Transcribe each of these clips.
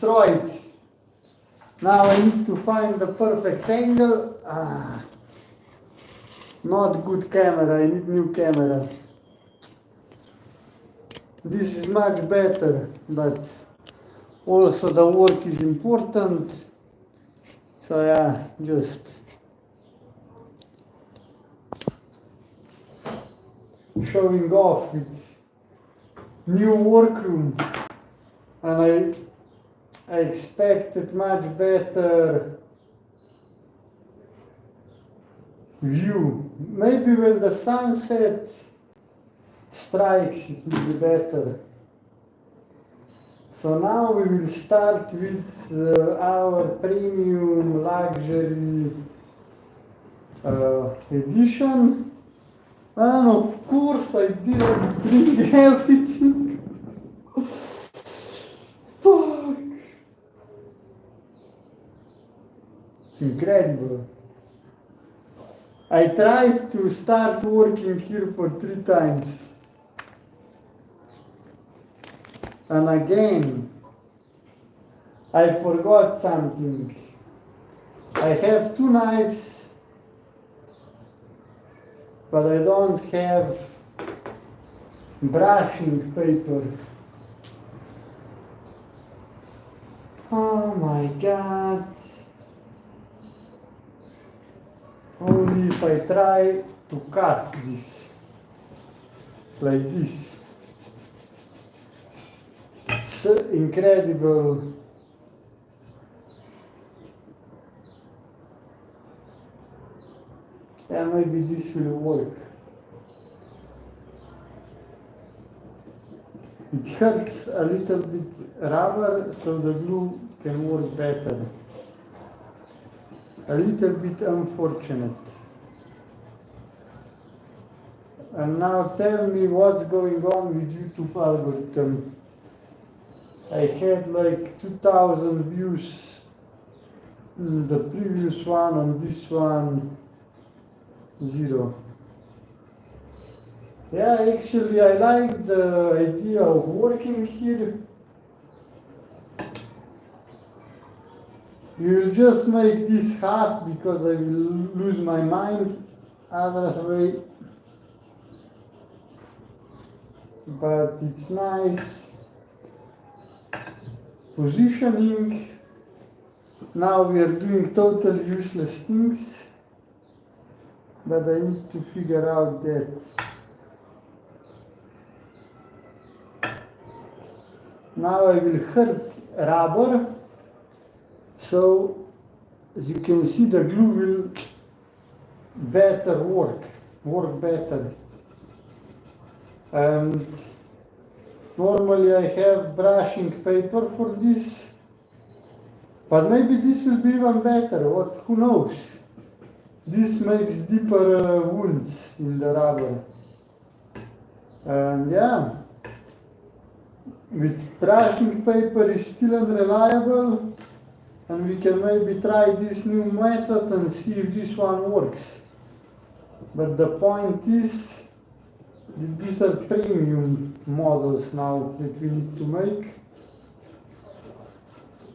destroyed. Now I need to find the perfect angle. Not good camera, I need new camera. This is much better, but also the work is important. So yeah, just showing off with new workroom, and I expected much better view. Maybe when the sunset strikes it will be better. So now we will start with our premium luxury edition. And of course I didn't bring everything. Fuck! It's incredible. I tried to start working here for 3 times. And again, I forgot something. I have 2 knives, but I don't have brushing paper. Oh my god. Only if I try to cut this like this. It's incredible. Yeah, maybe this will work. It hurts a little bit rubber, so the glue can work better. A little bit unfortunate. And now tell me what's going on with YouTube algorithm. I had like 2,000 views in the previous one, on this one 0. Yeah, actually I like the idea of working here. You will just make this half because I will lose my mind otherwise. But it's nice. Positioning. Now we are doing totally useless things. But I need to figure out that. Now I will hurt rubber. So, as you can see, the glue will work better. And normally I have brushing paper for this, but maybe this will be even better. Who knows? This makes deeper wounds in the rubber. And yeah, with brushing paper is still unreliable. And we can maybe try this new method and see if this one works. But the point is, these are premium models now that we need to make.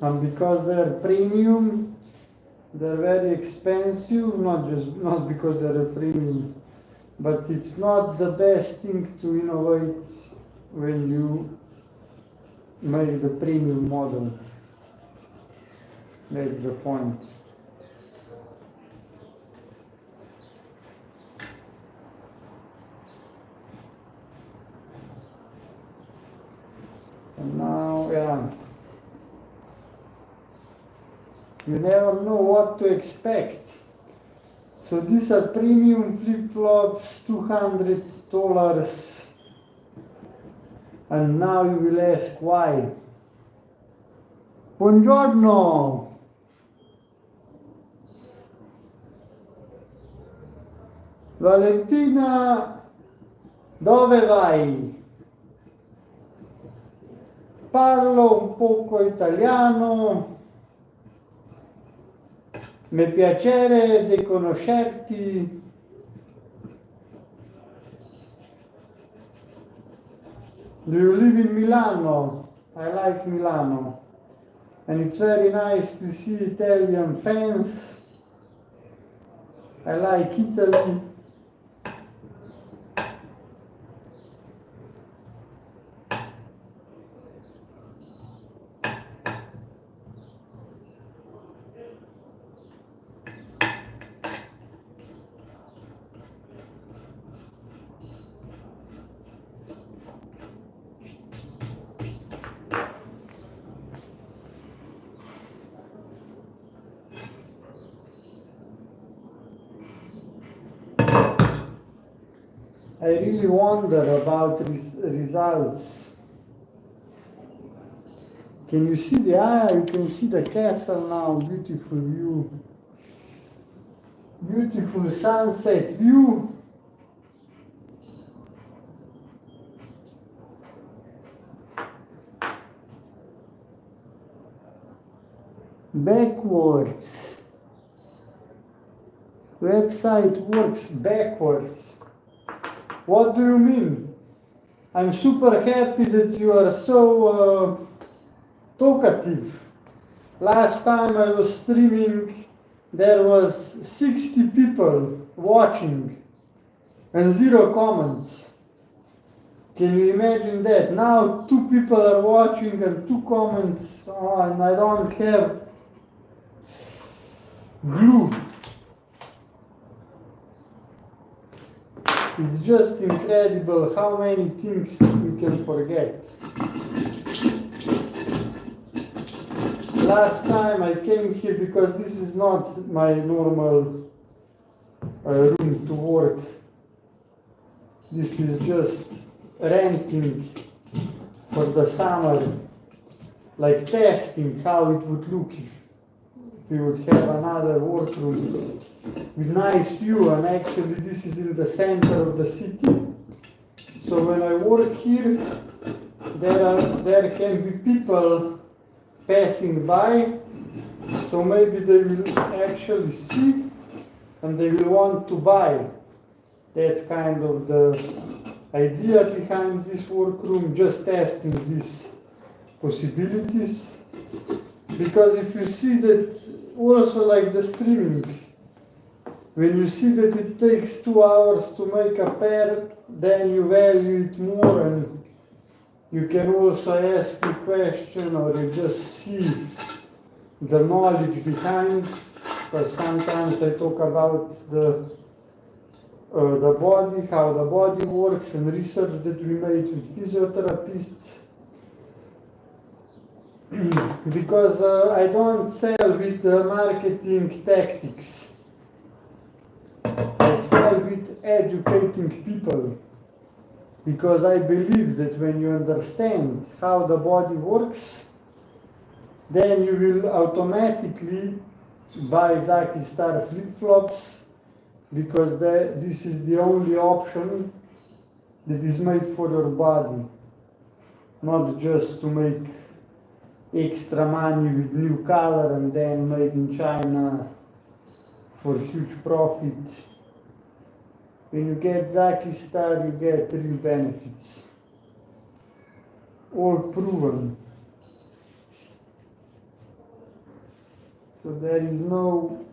And because they're premium, they're very expensive, not because they're a premium, but it's not the best thing to innovate when you make the premium model. That's the point. And now, yeah, you never know what to expect. So these are premium flip-flops, $200. And now you will ask why. Buongiorno! Valentina, dove vai? Parlo un poco italiano. Mi piacere di conoscerti. Do you live in Milano? I like Milano. And it's very nice to see Italian fans. I like Italy. I really wonder about results. Can you see you can see the castle now, beautiful view. Beautiful sunset view. Backwards. Website works backwards. What do you mean? I'm super happy that you are so talkative. Last time I was streaming, there was 60 people watching and 0 comments. Can you imagine that? Now 2 people are watching and 2 comments. Oh, and I don't have glue. It's just incredible how many things you can forget. Last time I came here because this is not my normal room to work. This is just renting for the summer, like testing how it would look if we would have another workroom with nice view, and actually this is in the center of the city. So when I work here, there can be people passing by, so maybe they will actually see and they will want to buy. That's kind of the idea behind this workroom, just testing these possibilities. Because if you see that, also like the streaming, when you see that it takes 2 hours to make a pair, then you value it more, and you can also ask a question, or you just see the knowledge behind. Because sometimes I talk about the body, how the body works, and research that we made with physiotherapists. Because I don't sell with marketing tactics. I sell with educating people. Because I believe that when you understand how the body works, then you will automatically buy Zakistar flip-flops, because this is the only option that is made for your body, not just to make extra money with new color and then made in China for huge profit. When you get Zakistar, you get real benefits, all proven. So there is no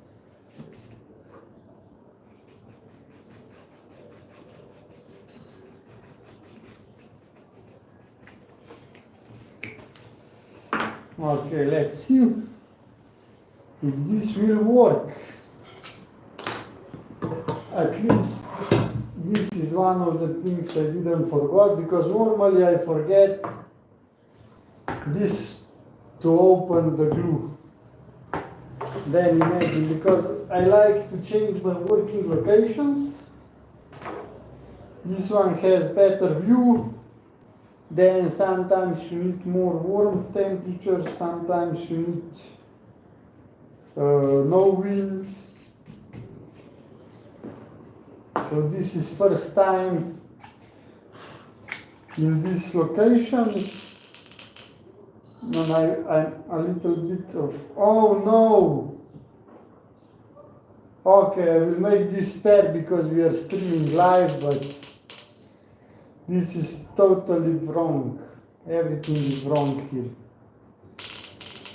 okay, let's see if this will work. At least this is one of the things I didn't forget, because normally I forget this to open the glue. Then imagine, because I like to change my working locations. This one has better view. Then sometimes you need more warm temperatures, sometimes you need no wind. So this is first time in this location, and I'm a little bit of, oh no! Okay, I will make this pair because we are streaming live, but this is totally wrong. Everything is wrong here.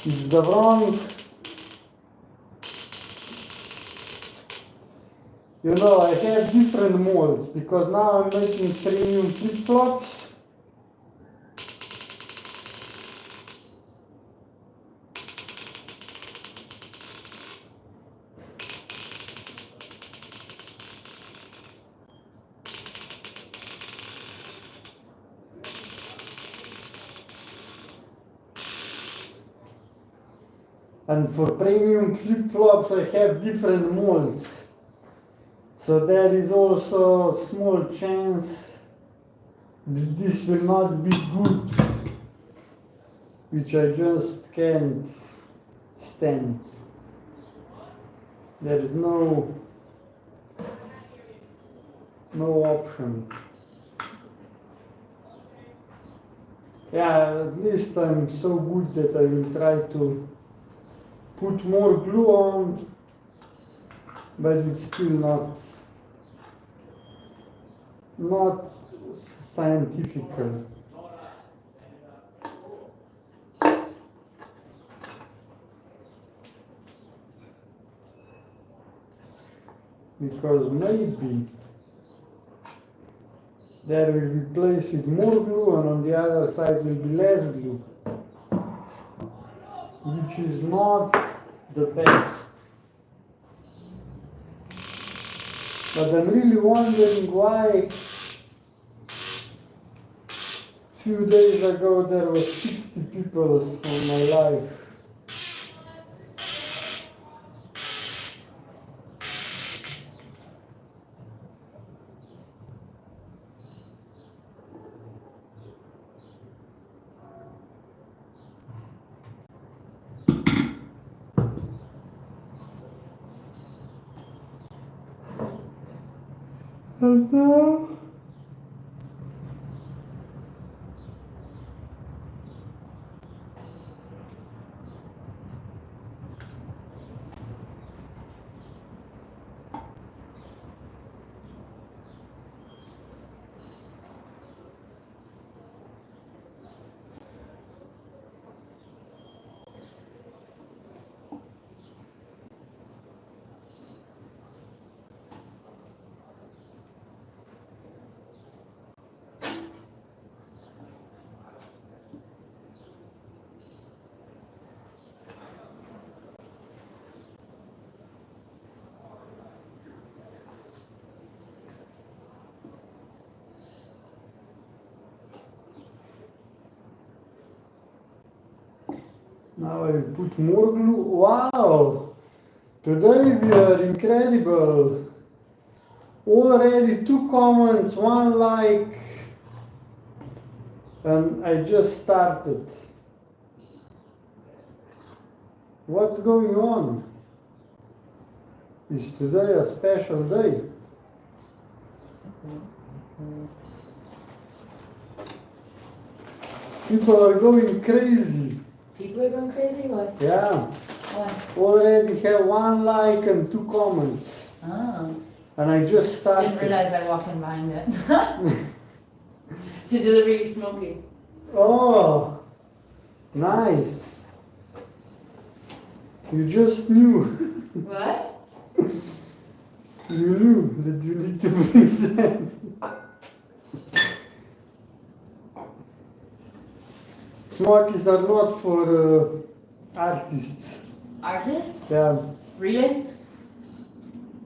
It's the wrong. You know, I have different molds because now I'm making premium flip-flops. And for premium flip-flops I have different molds. So there is also a small chance that this will not be good, which I just can't stand. There is no option. Yeah, at least I'm so good that I will try to put more glue on, but it's still not scientifical. Because maybe there will be place with more glue and on the other side will be less glue, which is not the best. But I'm really wondering why few days ago there were 60 people on my live. And now I will put more glue. Wow! Today we are incredible. Already 2 comments, 1 like, and I just started. What's going on? Is today a special day? People are going crazy. People are going crazy? Why? Yeah. Why? Already have 1 like and 2 comments. Oh. And I just I started. didn't realize I walked in behind it. To deliver you smoky. Oh, nice. You just knew. What? You knew that you need to bring them. Smokies are not for artists. Artist? Yeah. Really?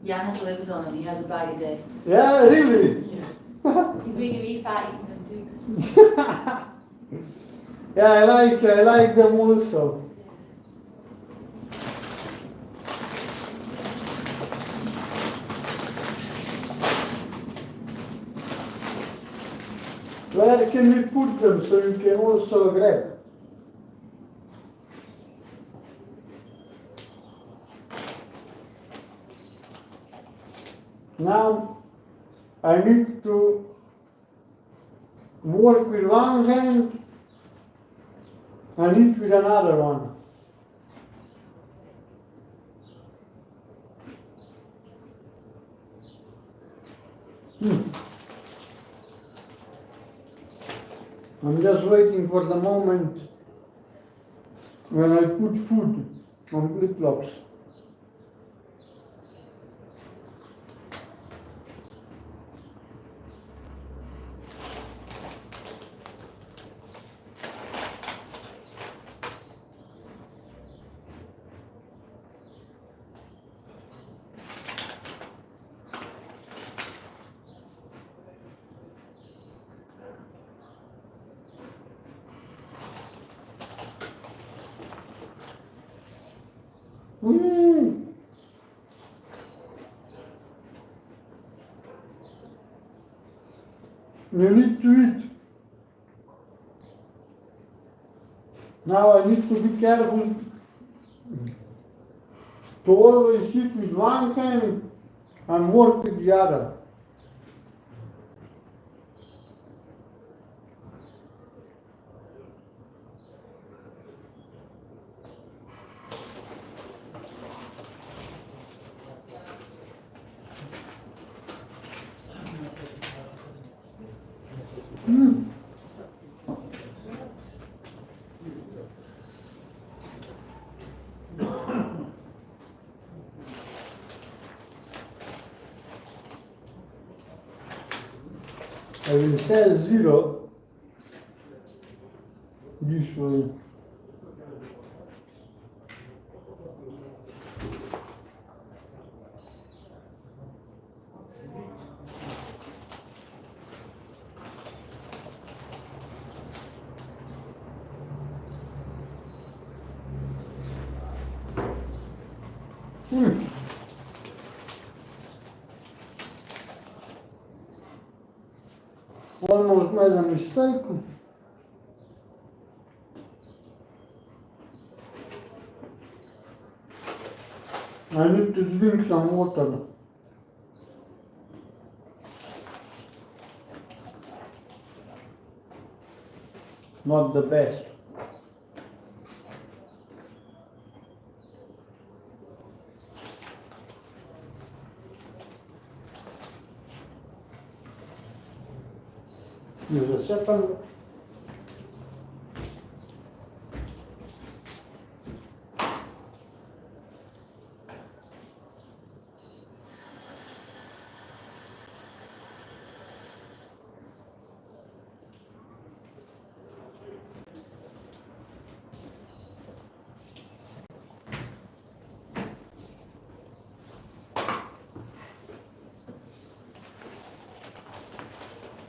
Yanis lives on him. He has a bag a day. Yeah, really? Yeah. He's making me fat eating them too. Yeah, I like them also. Where can we put them so you can also grab? Now I need to work with one hand and eat with another one. I'm just waiting for the moment when I put food on flip-flops. Mm. You need to eat. Now I need to be careful to always eat with one hand and work with the other. Mm. I will sell zero usually. Mm. Almost made a mistake. I need to drink some water. Not the best. Just a second.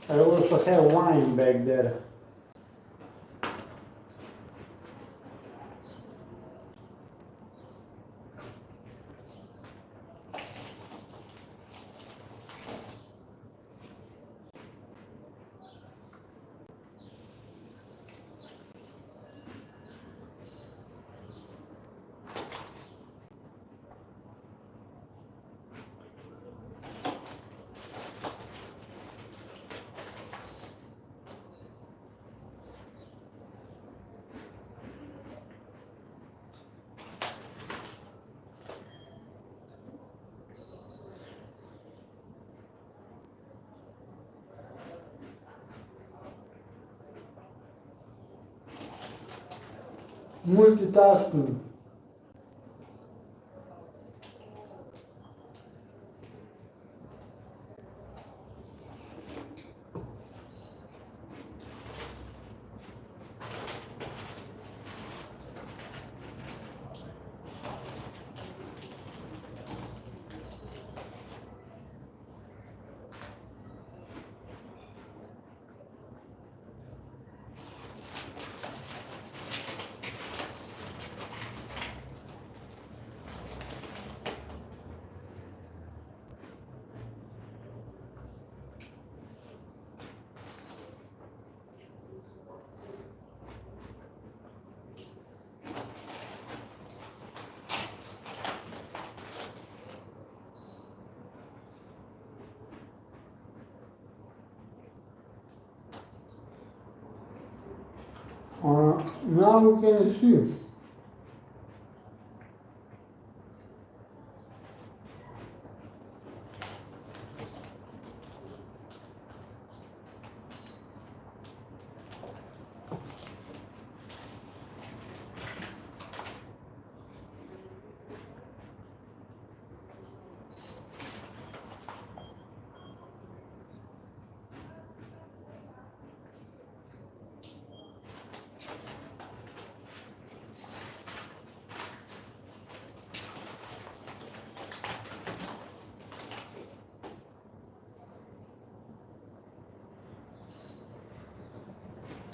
I also have wine back there. Multitasking. Now we can see.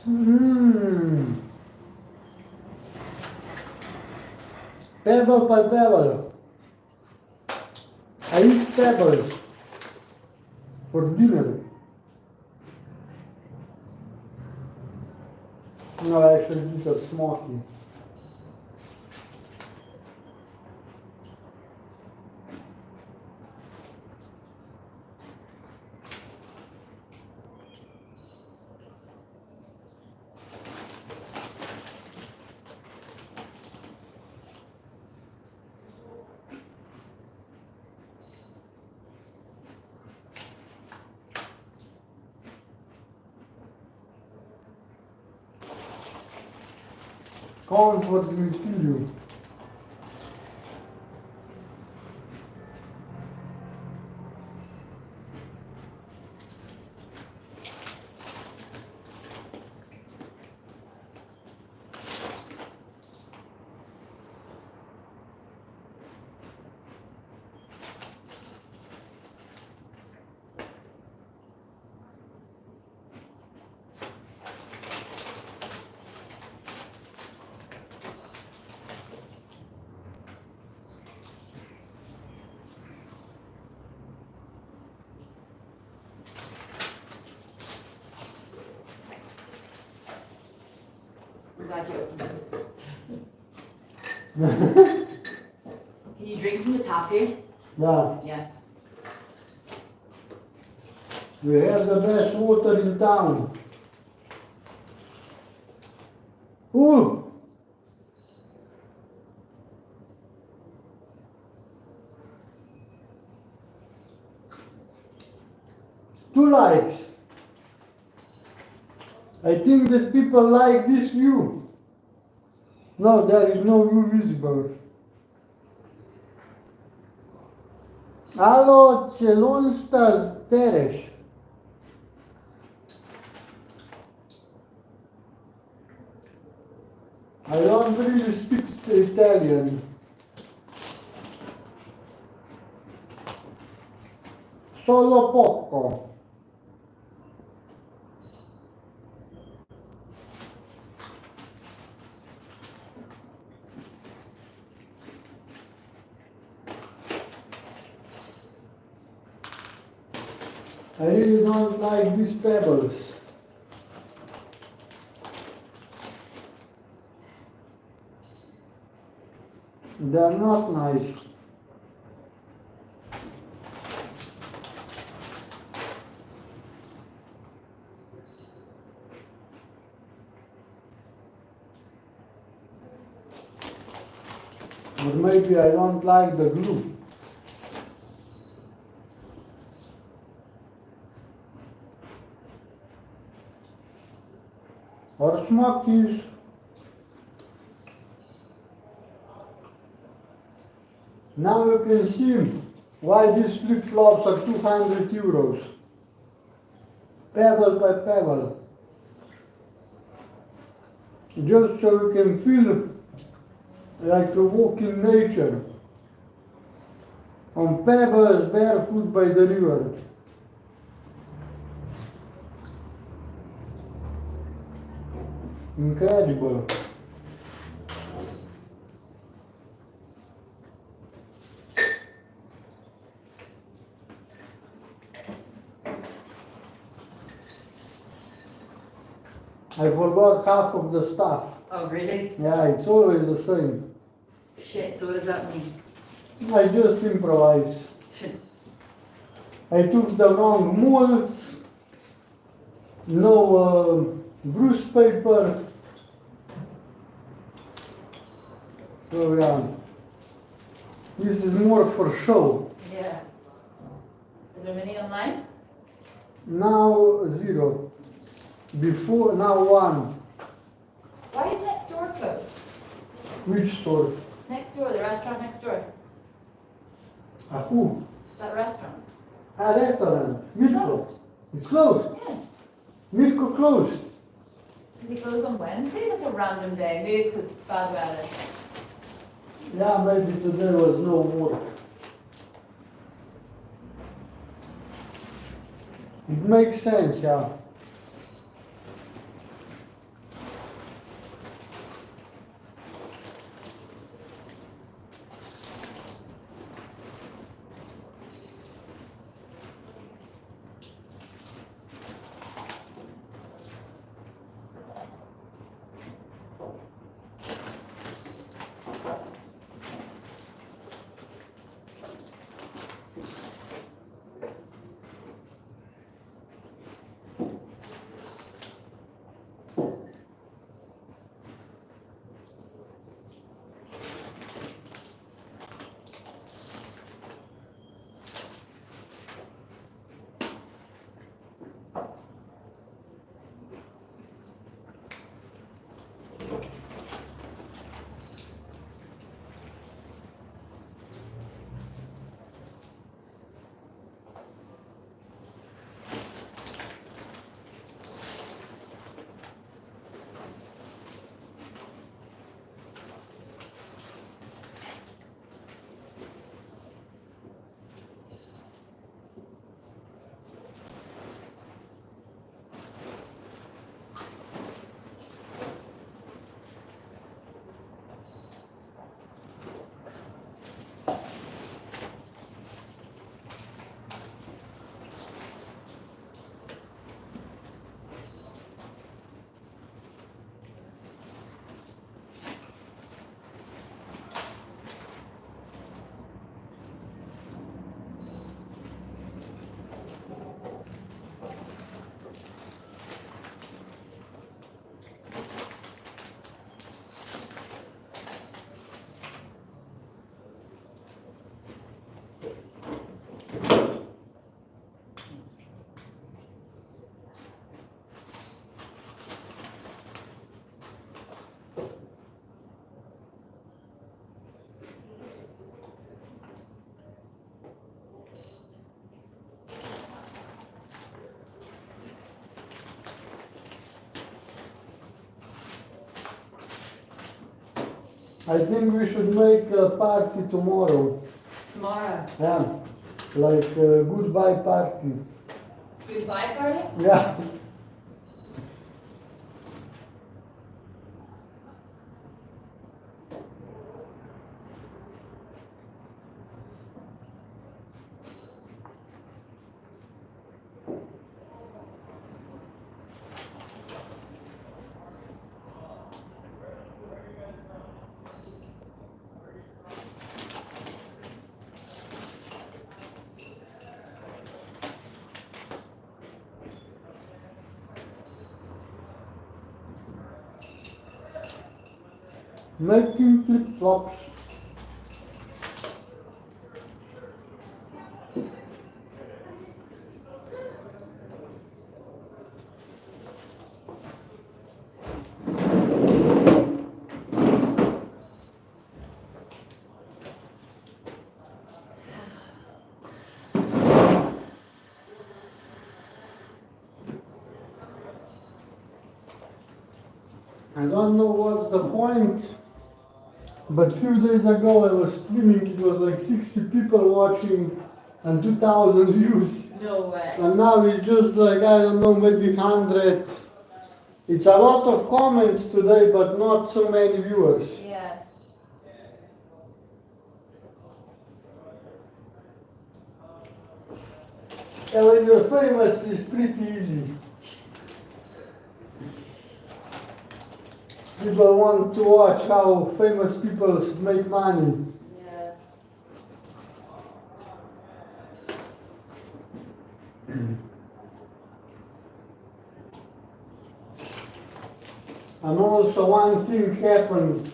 Mmm. Pebble by pebble. I eat pebbles for dinner. No, actually these are smoky. Comfort will kill you. I'm glad you opened it. Can you drink from the top here? Yeah, Yeah. we have the best water in town. Ooh! 2 likes. I think that people like this view. No, there is no view visible. Alo, Celonstas Tereș. I don't really speak Italian. Solo poco. I really don't like these pebbles. They are not nice. Or maybe I don't like the glue. Or smokies. Now you can see why these flip-flops are 200 euros. Pebble by pebble. Just so you can feel like a walk in nature. On pebbles, barefoot by the river. Incredible. I forgot half of the stuff. Oh, really? Yeah, it's always the same. Shit, so what does that mean? I just improvise. I took the wrong molds, no brush paper. So yeah, this is more for show. Yeah. Is there many online? Now 0. Before, now 1. Why is next door closed? Which store? Next door, the restaurant next door. Who? That restaurant. Restaurant. Mirko. Closed. It's closed. Yeah. Mirko closed. Does he close on Wednesdays? It's a random day. Maybe it's because bad weather. Yeah, maybe today was no work. It makes sense, yeah. I think we should make a party tomorrow. Tomorrow. Yeah, like a goodbye party. Goodbye party? Yeah. Making flip-flops. I don't know what's the point, but few days ago I was streaming, it was like 60 people watching and 2,000 views. No way. And now it's just like, I don't know, maybe 100. It's a lot of comments today, but not so many viewers. Yeah. And when you're famous, it's pretty easy. People want to watch how famous people make money. Yeah. And also one thing happened,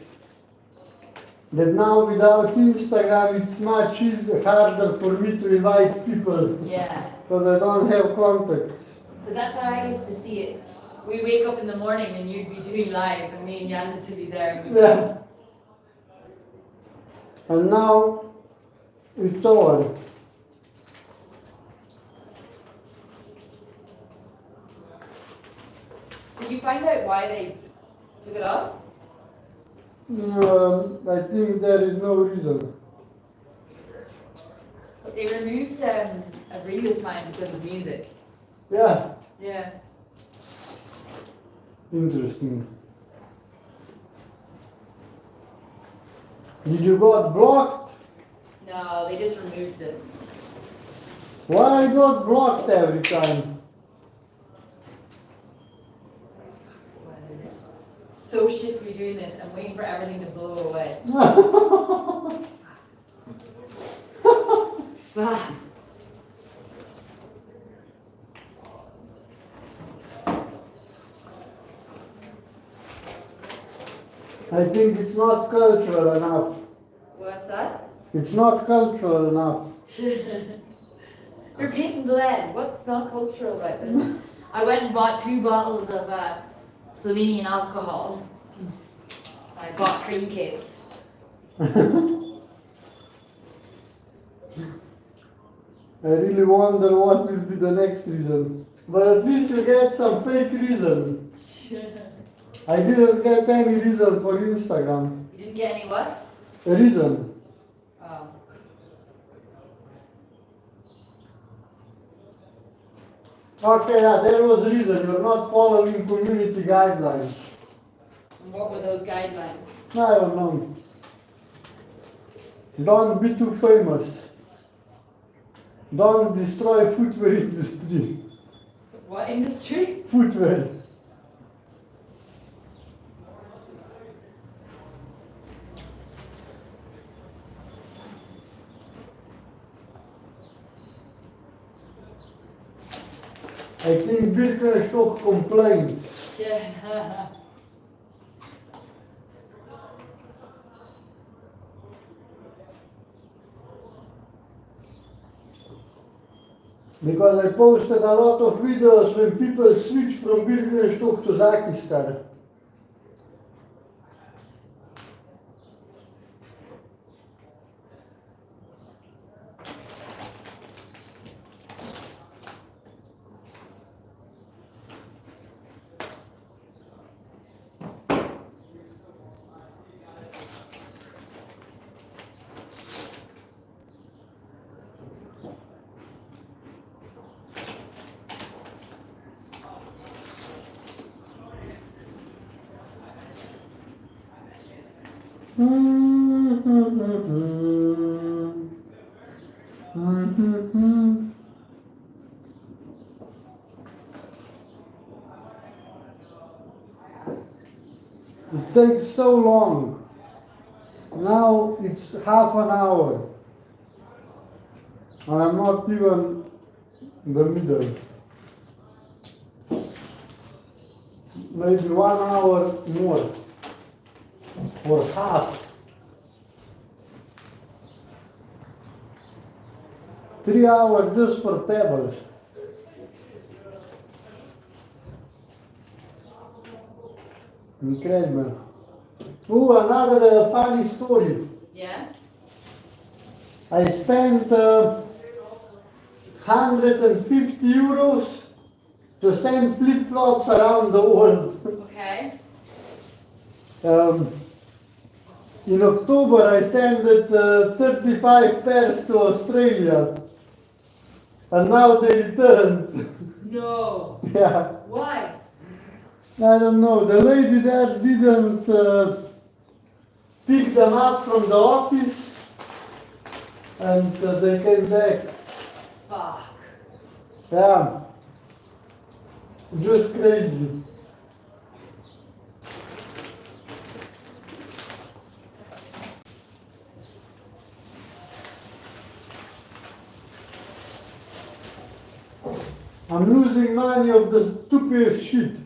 that now without Instagram it's much harder for me to invite people, Yeah. because I don't have contacts. Because that's how I used to see it. We wake up in the morning and you'd be doing live and me and Janis would be there. Yeah. And now it's over. Did you find out why they took it off? I think there is no reason. They removed a reel of mine because of music. Yeah, Yeah. interesting. Did you got blocked? No, they just removed it. Why I got blocked every time? Well, it's so shit to be doing this. I'm waiting for everything to blow away. Fuck. I think it's not cultural enough. What's that? It's not cultural enough. You're painting lead. What's not cultural about this? I went and bought 2 bottles of Slovenian alcohol. I bought cream cake. I really wonder what will be the next reason. But at least you get some fake reason. I didn't get any reason for Instagram. You didn't get any what? A reason. Oh. Okay, yeah, there was a reason. You're not following community guidelines. And what were those guidelines? I don't know. Don't be too famous. Don't destroy footwear industry. What industry? Footwear. I think Birkenstock complained. Yeah. Because I posted a lot of videos when people switch from Birkenstock to Zakistar. It takes so long. Now it's half an hour. And I'm not even in the middle. Maybe 1 hour more. Or half. 3 hours just for pebbles. Incredible. Oh, another funny story. Yeah? I spent 150 euros to send flip-flops around the world. Okay. In October I sent 35 pairs to Australia. And now they returned. No. Yeah. Why? I don't know. The lady there didn't pick them up from the office, and they came back. Fuck. Yeah, just crazy. I'm losing money of the stupidest shit.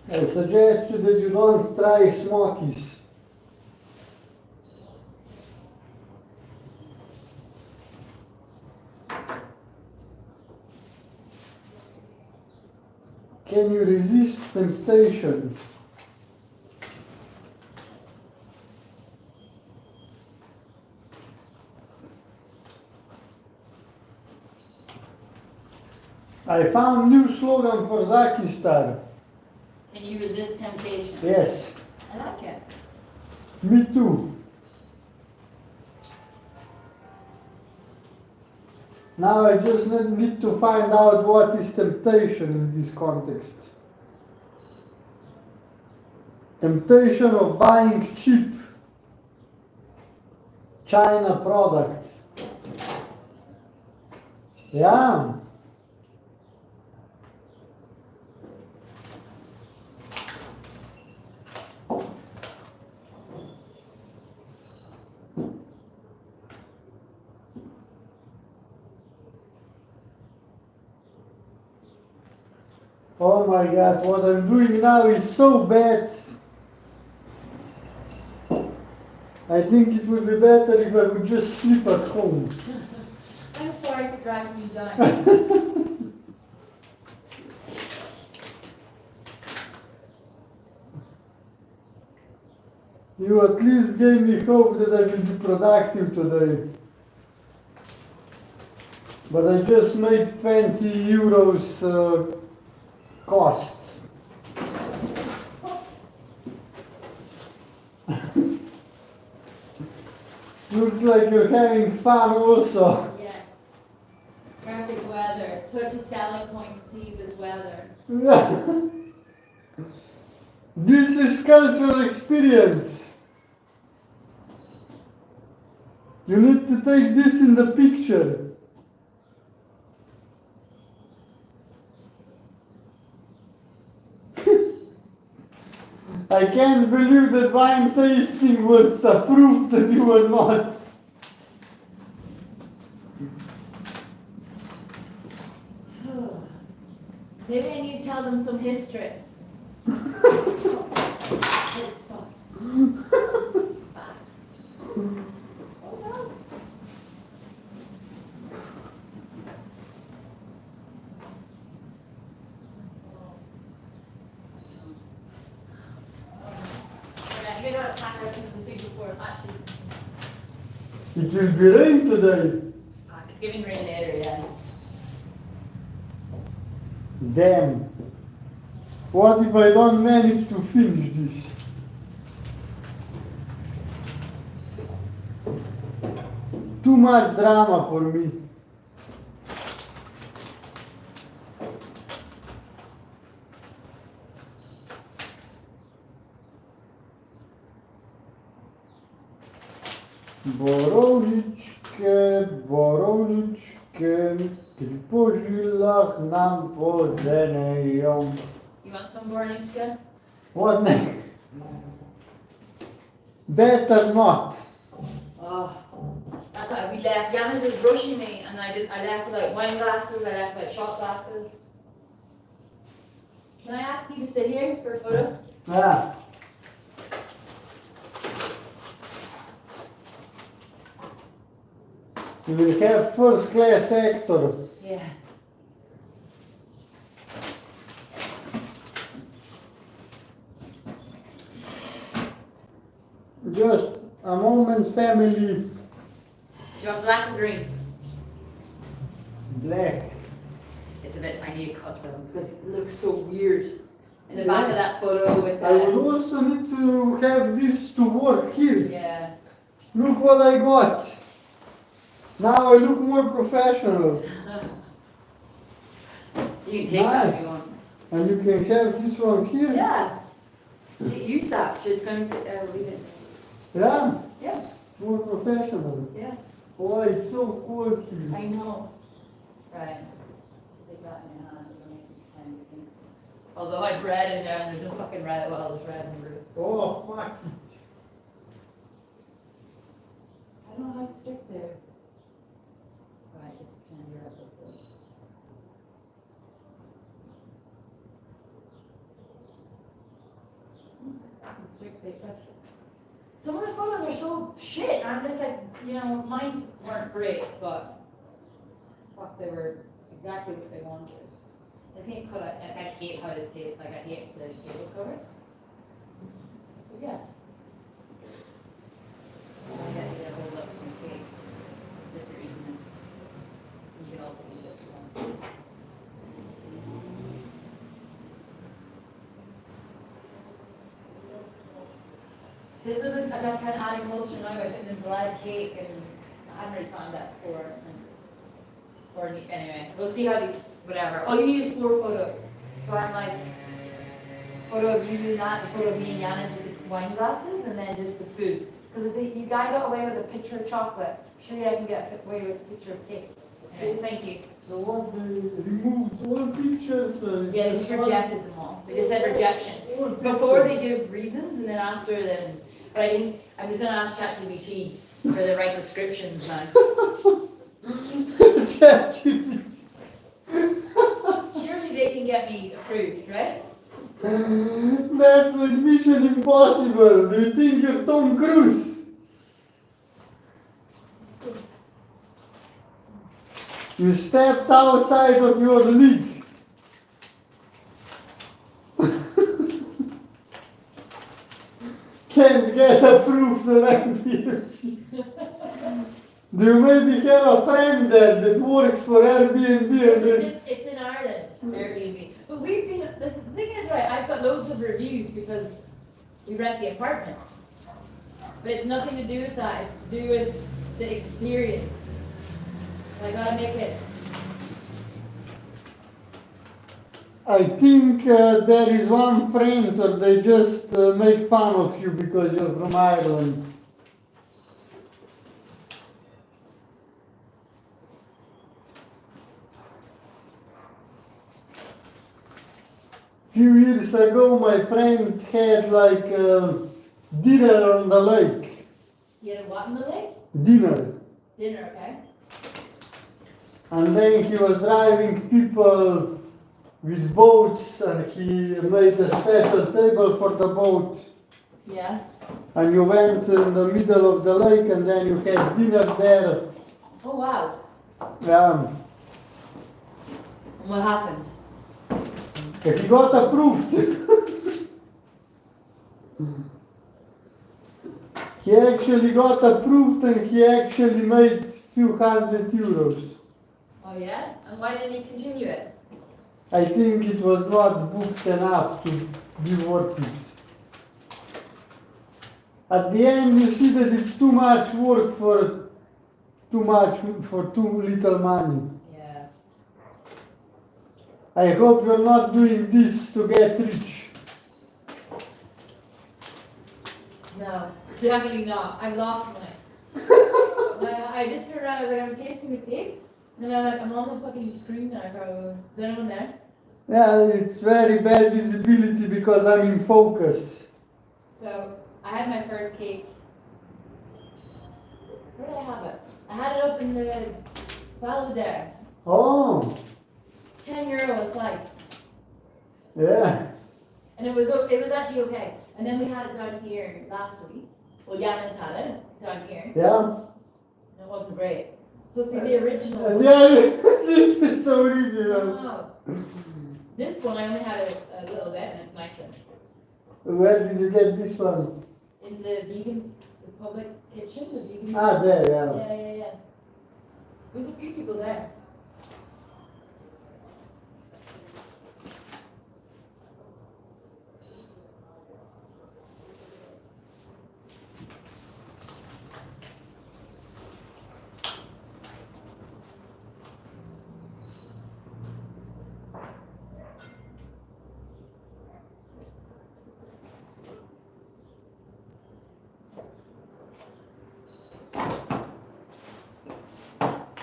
I suggest you that you don't try smokies. Can you resist temptation? I found new slogan for Zakistar. Can you resist temptation? Yes, I like it. me too. Now I just need to find out what is temptation in this context. Temptation of buying cheap China product. Yeah. Oh my God, what I'm doing now is so bad. I think it would be better if I would just sleep at home. I'm sorry for dragging you down. You at least gave me hope that I will be productive today. But I just made 20 euros costs. Looks like you're having fun also. Yes. Perfect weather. It's such a selling point to see this weather. This is cultural experience. You need to take this in the picture. I I can't believe that wine tasting was approved that you were not. Maybe I need to tell them some history. It will be rain today. It's giving rain later, yeah. Damn. What if I don't manage to finish this? Too much drama for me. Borovničke, ki po žilah nam poženejo. You want some borovničke? What next? Better not. Oh, that's why we left. Janis was rushing me, and I left without wine glasses. I left without shot glasses. Can I ask you to sit here for a photo? Yeah. You will have first class actor. Yeah. Just a moment, family. Do you want black or green? Black. It's a bit, I need to cut them because it looks so weird. In the back of that photo with I would also need to have this to work here. Yeah. Look what I got. Now I look more professional. You can take that if you want. And you can have this one here. Yeah. Use that. Should it's going to sit there, leave it. Yeah. Yeah. More professional. Yeah. Oh, it's so cool. I know. Right. Take that in your hand. You're making time to think. Although I've red in there and there's no fucking red. Well, there's red in the roof. Oh, fuck it. I don't know how to stick there. Right, just pretend you're up with this. Stick paper. Some of the photos are so shit. I'm just like, you know, mine weren't great, but fuck, they were exactly what they wanted. I think I hate how this tape, like I hate the table cover. But yeah. I get you to hold up some cake if you're eating it. You can also eat it if you want. This is about kind of adding culture now by putting in blood cake, and I haven't really found that before. Or anyway, we'll see how these, whatever. All you need is 4 photos. So I'm like, photo of you doing that, a photo of me and Janis with the wine glasses, and then just the food. Because if you guy got away with a picture of chocolate, surely I can get away with a picture of cake. Anyway, thank you. So what, they removed all pictures? Yeah, they just rejected them all. They just said rejection. Before they give reasons, and then after then. But I think I'm just going to ask ChatGPT for the right descriptions now. ChatGPT. Surely they can get me approved, right? That's like Mission Impossible. Do you think you're Tom Cruise? You stepped outside of your league. Can't get approved around here. Do you maybe have a friend there that works for Airbnb? It's in Ireland, Airbnb. But we've been, the thing is, right, I've got loads of reviews because we rent the apartment. But it's nothing to do with that, it's to do with the experience. So I gotta make it. I think there is one friend, or they just make fun of you because you're from Ireland. few years ago, my friend had like dinner on the lake. You had a what in the lake? Dinner. Dinner, okay. And then he was driving people with boats, and he made a special table for the boat. Yeah. And you went in the middle of the lake, and then you had dinner there. Oh wow. Yeah. And what happened? He got approved. He actually got approved, and he actually made few €100. Oh yeah? And why didn't he continue it? I think it was not booked enough to be worth it. At the end, you see that it's too much work for too little money. Yeah. I hope you're not doing this to get rich. No, definitely not. I've lost money. I just turned around, I was like, I'm tasting the cake. And I'm like, I'm on the fucking screen now, bro. Is anyone there? Yeah, it's very bad visibility because I'm in focus. So, I had my first cake. Where did I have it? I had it up in the Belvedere. Oh, €10 a slice. yeah. And it was actually okay. And then we had it down here last week. Well, Yanis had it down here. Yeah. And it wasn't great. It's supposed to be the original. Yeah, this is the original. No. This one I only had a little bit, and it's nicer. Where did you get this one? In the vegan, the public kitchen, the vegan. Ah, there, yeah. Yeah. There's a few people there.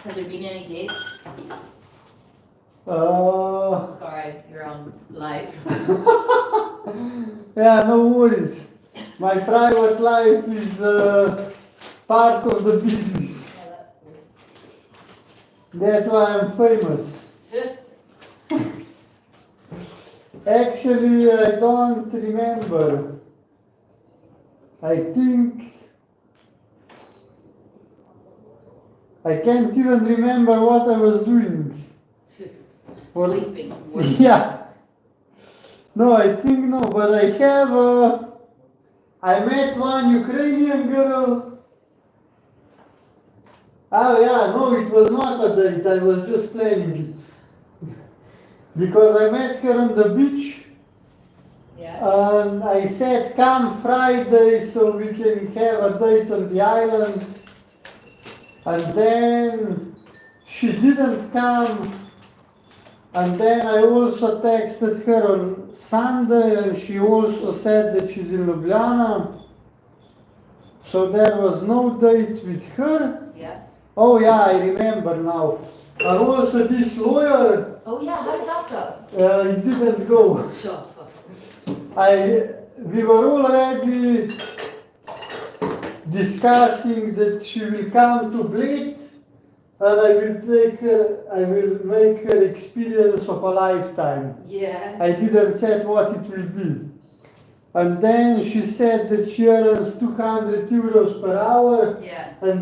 Has there been any dates? Sorry, you're on live. Yeah, no worries. My private life is part of the business. That's why I'm famous. Actually, I don't remember. I think I can't even remember what I was doing. Sleeping. Yeah. No, I think no, but I have. I met one Ukrainian girl. Oh yeah, no, it was not a date. I was just planning it because I met her on the beach. Yeah. And I said, come Friday so we can have a date on the island. And then she didn't come. And then I also texted her on Sunday, and she also said that she's in Ljubljana. So there was no date with her. Yeah. Oh yeah, I remember now. And also this lawyer, Oh yeah, how did that go? it didn't go. Shut up. We were already discussing that she will come to Bled, and I will make her experience of a lifetime. Yeah. I didn't say what it will be. And then she said that she earns €200 per hour, Yeah. and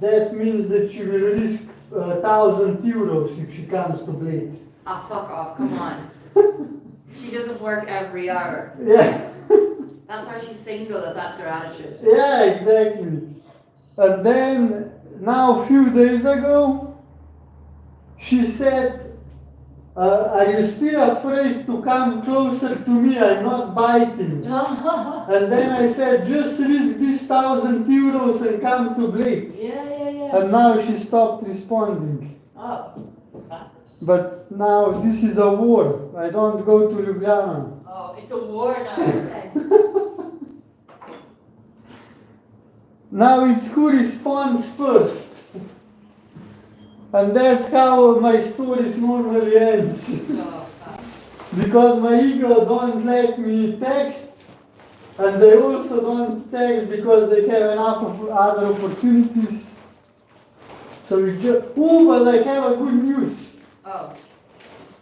that means that she will risk €1,000 if she comes to Bled. Ah, fuck off, come on. She doesn't work every hour. Yeah. That's why she's single, that's her attitude. Yeah, exactly. And then, now a few days ago, she said, are you still afraid to come closer to me? I'm not biting. And then I said, just risk this €1,000 and come to Bled. Yeah. And now she stopped responding. Oh. But now this is a war. I don't go to Ljubljana. Oh, it's a war now. Okay. Now it's who responds first. And that's how my stories normally ends. Oh, fuck. because my ego don't let me text, and they also don't text because they have enough of other opportunities. So we just, oh, but I have a good news. Oh.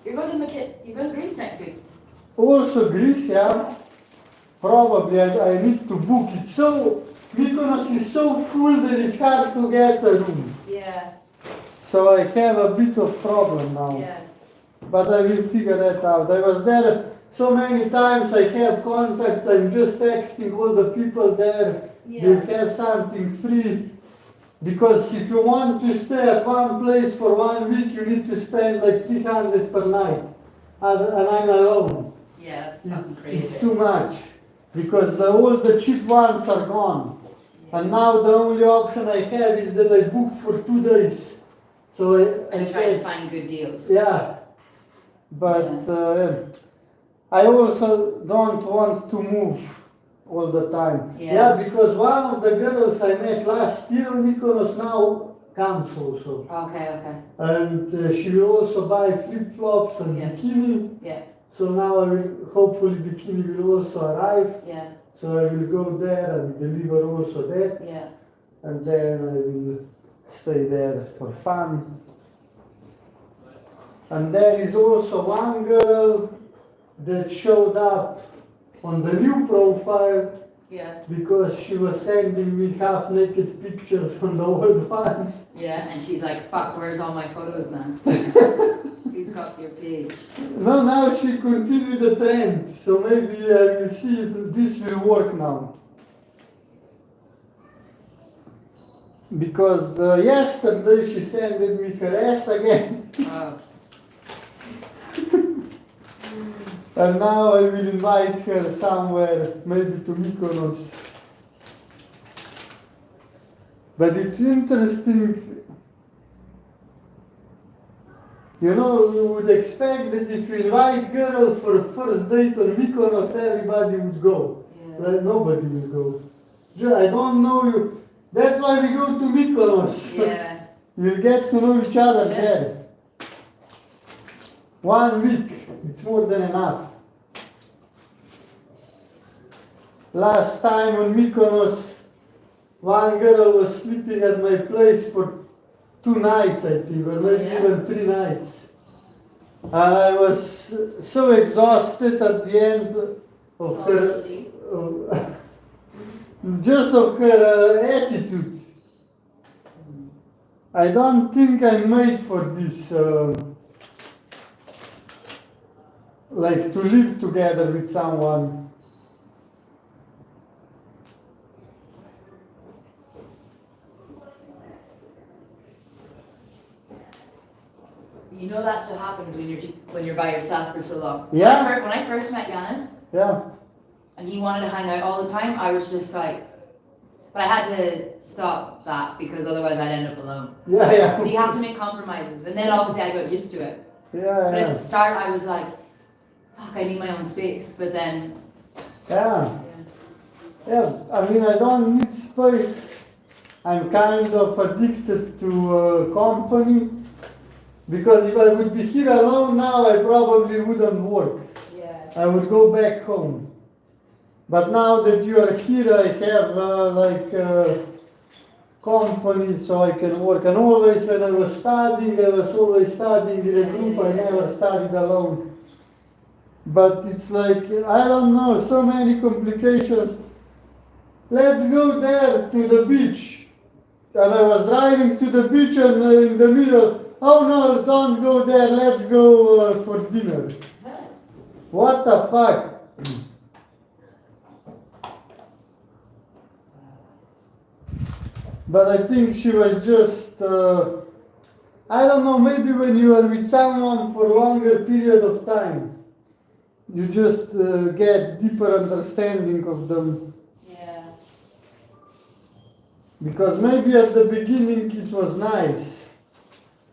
You're going to Greece next week. Also Greece, yeah. Probably I need to book it. So Mykonos is so full that it's hard to get a room. Yeah. So I have a bit of problem now. Yeah. But I will figure that out. I was there so many times, I have contacts, I'm just texting all the people there. Yeah. You have something free. Because if you want to stay at one place for 1 week, you need to spend like 300 per night. And I'm alone. Yeah, that's fucking crazy. It's too much. Because all the cheap ones are gone. Yeah. And now the only option I have is that I book for 2 days. So And try to find good deals. yeah. But I also don't want to move all the time. Yeah. Because one of the girls I met last year on Mykonos now comes also. Okay. And she will also buy flip-flops and Yeah. bikini. Yeah. So now I will, hopefully bikini will also arrive. Yeah. So I will go there and deliver also that. Yeah. And then I will stay there for fun. And there is also one girl that showed up on the new profile Yeah. because she was sending me half-naked pictures on the old one. Yeah. And she's like, fuck, where's all my photos now? Who's got your page? No, now she continued the trend, so maybe I will see if this will work now. Because yesterday she sent me her ass again. Oh. And now I will invite her somewhere, maybe to Mykonos. But it's interesting, you know, you would expect that if you invite girl for a first date on Mykonos, everybody would go. Yeah. Like nobody will go. I don't know you. That's why we go to Mykonos. Yeah. We'll get to know each other Yeah. there. 1 week, it's more than enough. Last time on Mykonos, one girl was sleeping at my place for 2 nights, I think, or maybe Yeah. even 3 nights. And I was so exhausted at the end of her, just of her attitude. I don't think I'm made for this. Like to live together with someone. You know that's what happens when you're by yourself for so long. Yeah. When I first met Giannis, Yeah. and he wanted to hang out all the time, I was just like, but I had to stop that because otherwise I'd end up alone. Yeah. So you have to make compromises, and then obviously I got used to it. Yeah. But at the start I was like, fuck, I need my own space. But then, Yeah. Yeah. I mean, I don't need space. I'm kind of addicted to company. Because if I would be here alone now, I probably wouldn't work. yeah, I would go back home. But now that you are here, I have company so I can work. And always when I was studying, I was always studying in a group. I never studied alone. But it's like, I don't know, so many complications. Let's go there to the beach. And I was driving to the beach and in the middle, oh no, don't go there, let's go for dinner. What the fuck? But I think she was just, I don't know, maybe when you are with someone for a longer period of time, you just get deeper understanding of them. yeah, Because maybe at the beginning it was nice,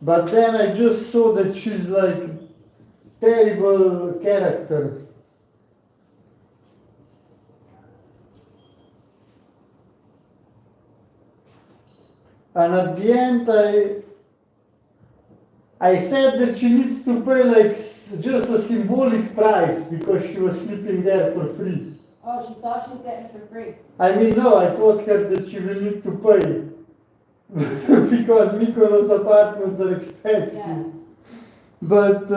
but then I just saw that she's like terrible character. And at the end I said that she needs to pay like just a symbolic price because she was sleeping there for free. Oh, she thought she was getting it for free. I mean, no, I told her that she will need to pay because Mykonos apartments are expensive. Yeah. But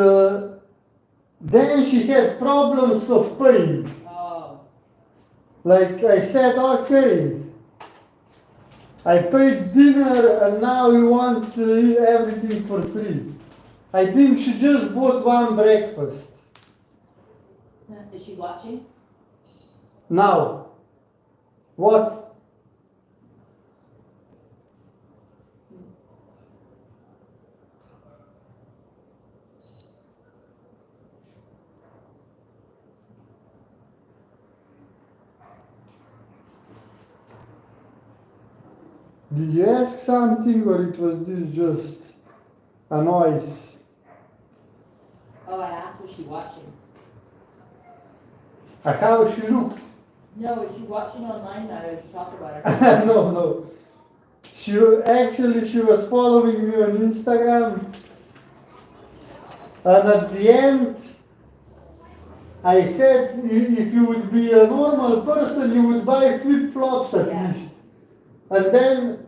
then she had problems of paying. Oh. Like I said, okay, I paid dinner and now you want to eat everything for free. I think she just bought one breakfast. Is she watching? Now, what? Did you ask something or it was this just a noise? Oh, I asked, was she watching? How she looked? No, is she watching online now? Did you talk about her? No. She was following me on Instagram. And at the end, I said, if you would be a normal person, you would buy flip-flops at Yeah. least. And then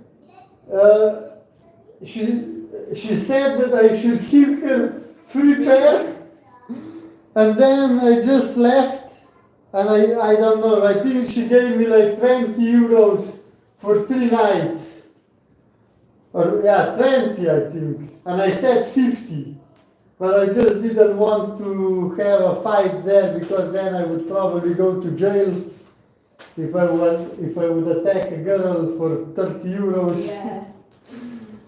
she said that I should give her free pair. And then I just left. And I don't know, I think she gave me like 20 euros for 3 nights. Or yeah, 20 I think. And I said 50. But I just didn't want to have a fight there because then I would probably go to jail if I would attack a girl for 30 euros. Yeah.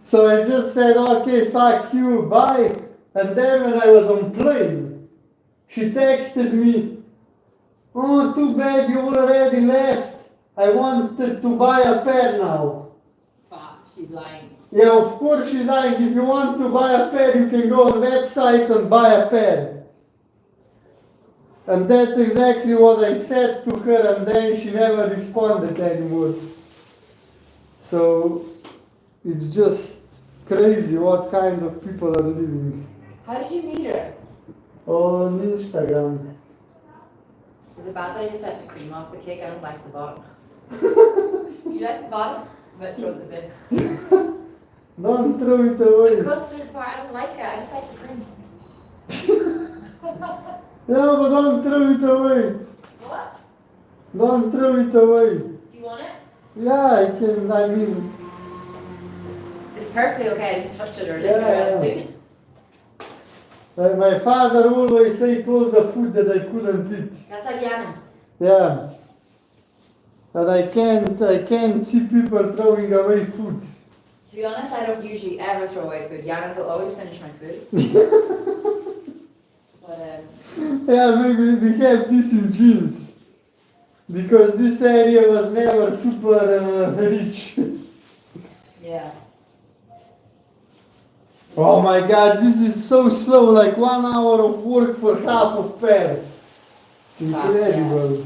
So I just said, okay, fuck you, bye. And then when I was on plane, she texted me, oh, too bad you already left. I wanted to buy a pair now. Fuck, she's lying. Yeah, of course she's lying. If you want to buy a pair, you can go on website and buy a pair. And that's exactly what I said to her, and then she never responded anymore. So it's just crazy what kind of people are living. How did you meet her? On Instagram. Is it bad that I just had the cream off the cake? I don't like the bottom. Do you like the bottom? I'm gonna throw it in the bin. Don't throw it away. The custard part, I don't like it. I just like the cream. Yeah, but don't throw it away. What? Don't throw it away. Do you want it? Yeah, I mean, It's perfectly okay. I didn't touch it or lick Yeah, it or anything. my father always ate all the food that I couldn't eat. That's like Yannins. Yeah. And I can't see people throwing away food. To be honest, I don't usually ever throw away food. Yannins will always finish my food. But Yeah, maybe we have this in genes. Because this area was never super rich. yeah. Oh my god, this is so slow, like 1 hour of work for half of pair. Incredible.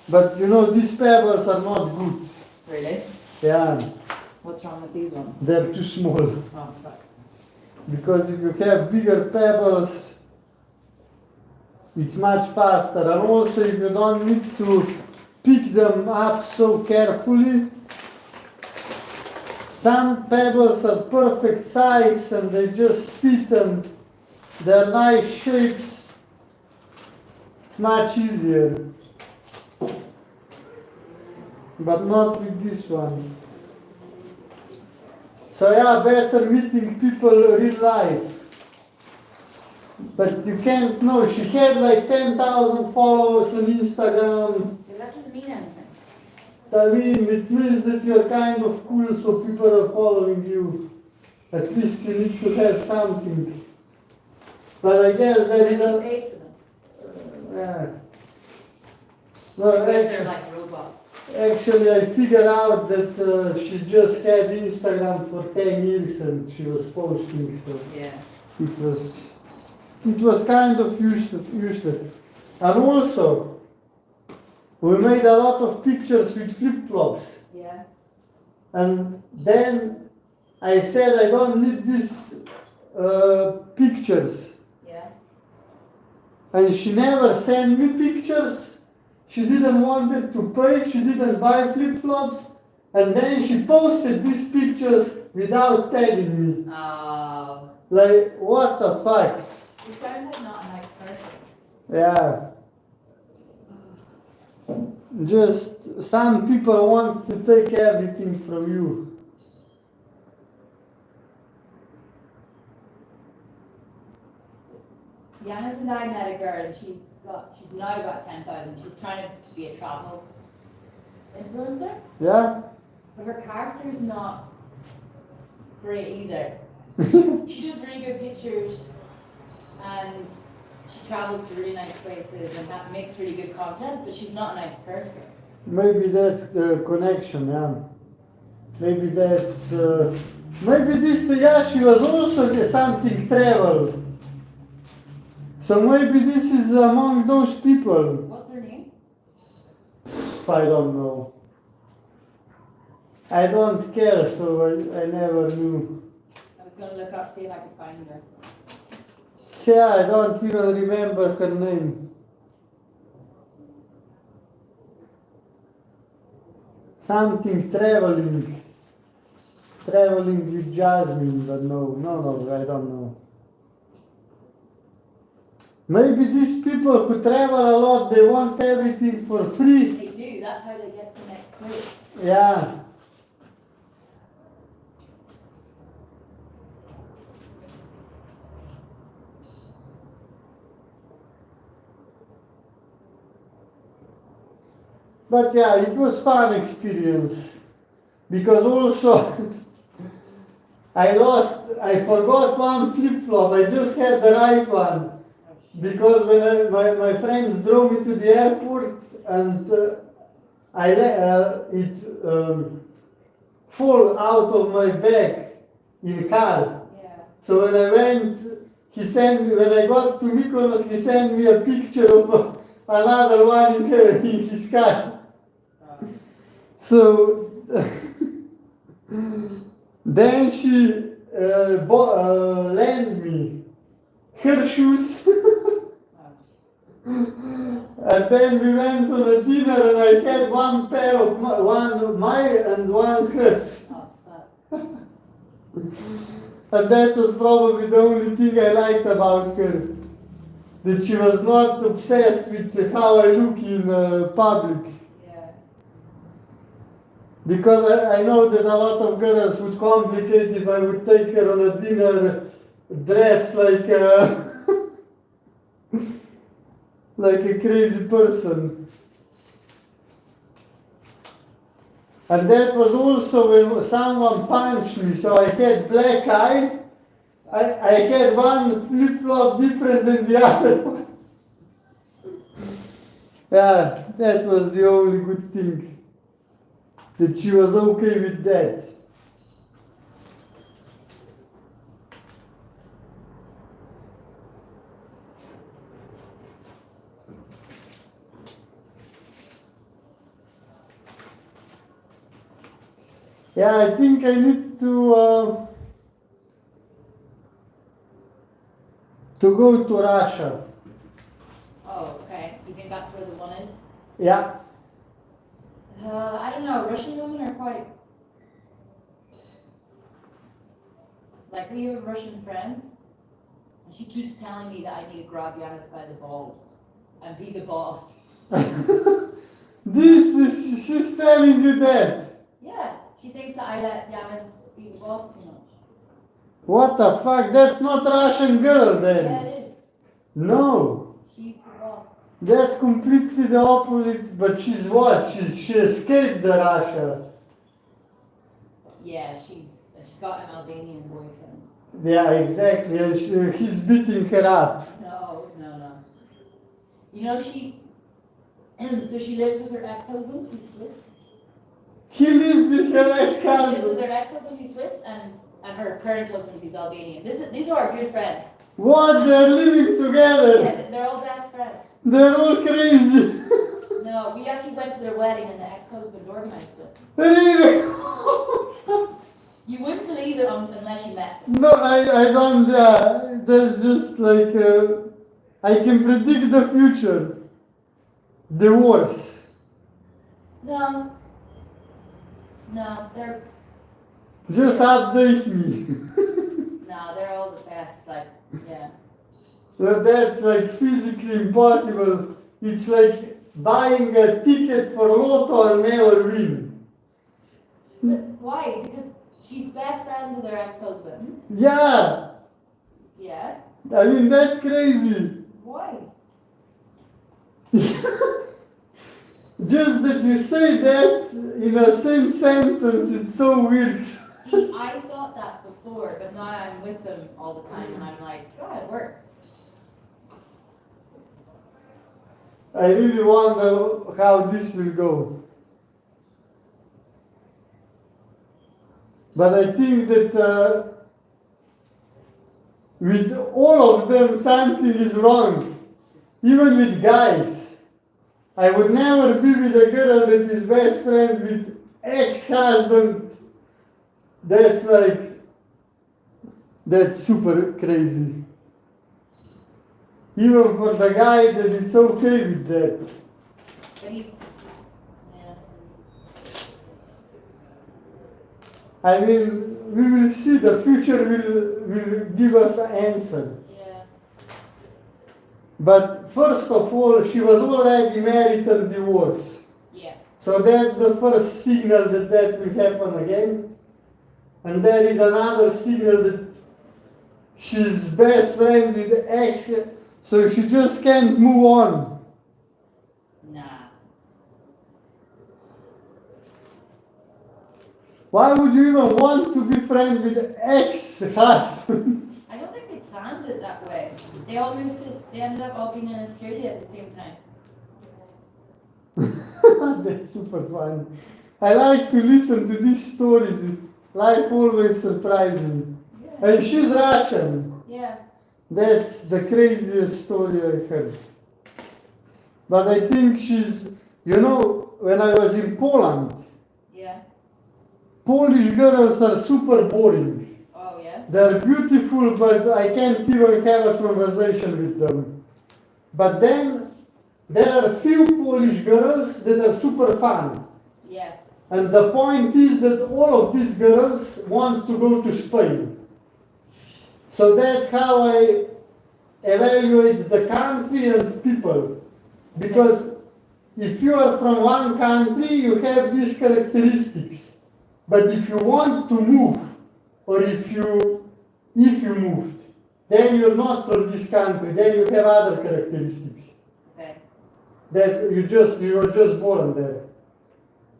But you know, these pebbles are not good. Really? Yeah, What's wrong with these ones? they're too small. Oh fuck. Because if you have bigger pebbles, it's much faster. And also if you don't need to pick them up so carefully, some pebbles are perfect size and they just fit and they're nice shapes. It's much easier. But not with this one. So yeah, better meeting people real life. But you can't know, she had like 10,000 followers on Instagram. Yeah, that doesn't mean anything. I mean, it means that you're kind of cool, so people are following you. At least you need to have something. But I guess there is You a... paid for them. Yeah. No, Because they're like robots. actually, I figured out that she just had Instagram for 10 years and she was posting, so Yeah. it was kind of useless. And also, we made a lot of pictures with flip-flops. Yeah. And then I said I don't need this pictures. Yeah. And she never sent me pictures. She didn't want to pay, she didn't buy flip-flops. And then she posted these pictures without tagging me. Oh. Like, what the fuck? She sounds like not a nice person. Yeah. Just some people want to take everything from you. Yanis and I met a girl and she's now got 10,000. She's trying to be a travel influencer. Yeah? But her character's not great either. She does really good pictures and she travels to really nice places and that makes really good content, but she's not a nice person. Maybe that's the connection, yeah. Maybe that's... maybe this, yeah, she was also something travel. So maybe this is among those people. What's her name? I don't know. I don't care, so I never knew. I was gonna look up, see if I could find her. Yeah, I don't even remember her name. Something traveling. Traveling with Jasmine, but no, I don't know. Maybe these people who travel a lot, they want everything for free. They do, that's how they get to the next place. Yeah. But yeah, it was fun experience. Because also, I forgot one flip-flop, I just had the right one. Because when my friends drove me to the airport and it fall out of my bag in car. Yeah. So when I went, when I got to Mykonos, he sent me a picture of another one in his car. So then she lent me her shoes. And then we went on a dinner and I had one pair of one mine and one hers. And that was probably the only thing I liked about her. That she was not obsessed with how I look in public. Yeah. Because I know that a lot of girls would complicate if I would take her on a dinner dressed like like a crazy person. And that was also when someone punched me, so I had black eye. I had one flip-flop different than the other one. Yeah, that was the only good thing. That she was okay with that. Yeah, I think I need to go to Russia. Oh, okay. You think that's where the one is? Yeah. I don't know. Russian women are quite... Like, we have a Russian friend, and she keeps telling me that I need to grab Yanis by the balls and be the boss. She's telling you that. Yeah, she thinks that I let Yanis be the boss too much. What the fuck? That's not Russian girl then. Yeah, it is. No. She's the boss. That's completely the opposite. But she's what? She escaped the Russia. Yeah, she's got an Albanian boyfriend. Yeah, exactly. And he's beating her up. No. You know, so she lives with her ex-husband, who's Swiss. He lives with her She lives with ex-husband. her ex-husband, who's Swiss, and her current husband, who's Albanian. These are our good friends. What? They're living together. Yeah, they're all best friends. They're all crazy. No, we actually went to their wedding and the ex-husband organized it. Really? You wouldn't believe it unless you met. No, I don't, that's just like, I can predict the future. Divorce. No. No, they're Just update me. no, they're all the best. Like, yeah. That's like physically impossible. It's like buying a ticket for Lotto and never win. But why? Because she's best friends with her ex-husband. Yeah, Yeah. I mean that's crazy. Why? Just that you say that in a same sentence, it's so weird. See, I thought that before, but now I'm with them all the time, and I'm like, oh, it works. I really wonder how this will go. But I think that with all of them something is wrong. Even with guys. I would never be with a girl that is best friend with ex-husband. That's super crazy. Even for the guy that it's okay with that. But yeah. I mean, we will see, the future will give us an answer. Yeah. But first of all, she was already married and divorced. Yeah. So that's the first signal that will happen again. And there is another signal that she's best friend with the ex, so she just can't move on. Nah. Why would you even want to be friends with the ex-husband? I don't think they planned it that way. They all moved to. They ended up all being in Australia at the same time. That's super funny. I like to listen to these stories. Life always surprises me. Yeah. And she's Russian. Yeah. That's the craziest story I heard. But I think she's, when I was in Poland, Yeah. Polish girls are super boring. Oh yeah. They're beautiful, but I can't even have a conversation with them. But then there are few Polish girls that are super fun. Yeah. And the point is that all of these girls want to go to Spain. So that's how I evaluate the country and people. Because if you are from one country, you have these characteristics. But if you want to move, or if you moved, then you're not from this country, then you have other characteristics. Okay. That you were just born there.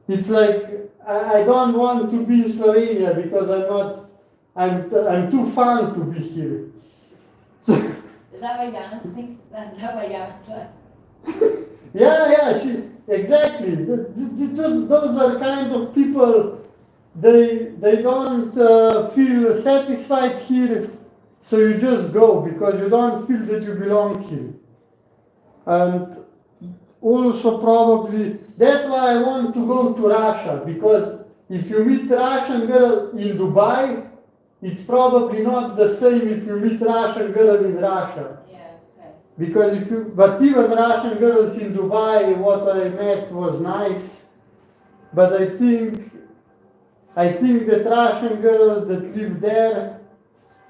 It's like, I don't want to be in Slovenia because I'm too fun to be here. So, Is that why Yanis thinks? That's that why Yanis left? yeah, exactly. Those are kind of people, they don't feel satisfied here, so you just go because you don't feel that you belong here. And also probably, that's why I want to go to Russia, because if you meet Russian girl in Dubai, it's probably not the same if you meet Russian girl in Russia. Yeah. Okay. Because but even Russian girls in Dubai, what I met was nice. But I think that Russian girls that live there,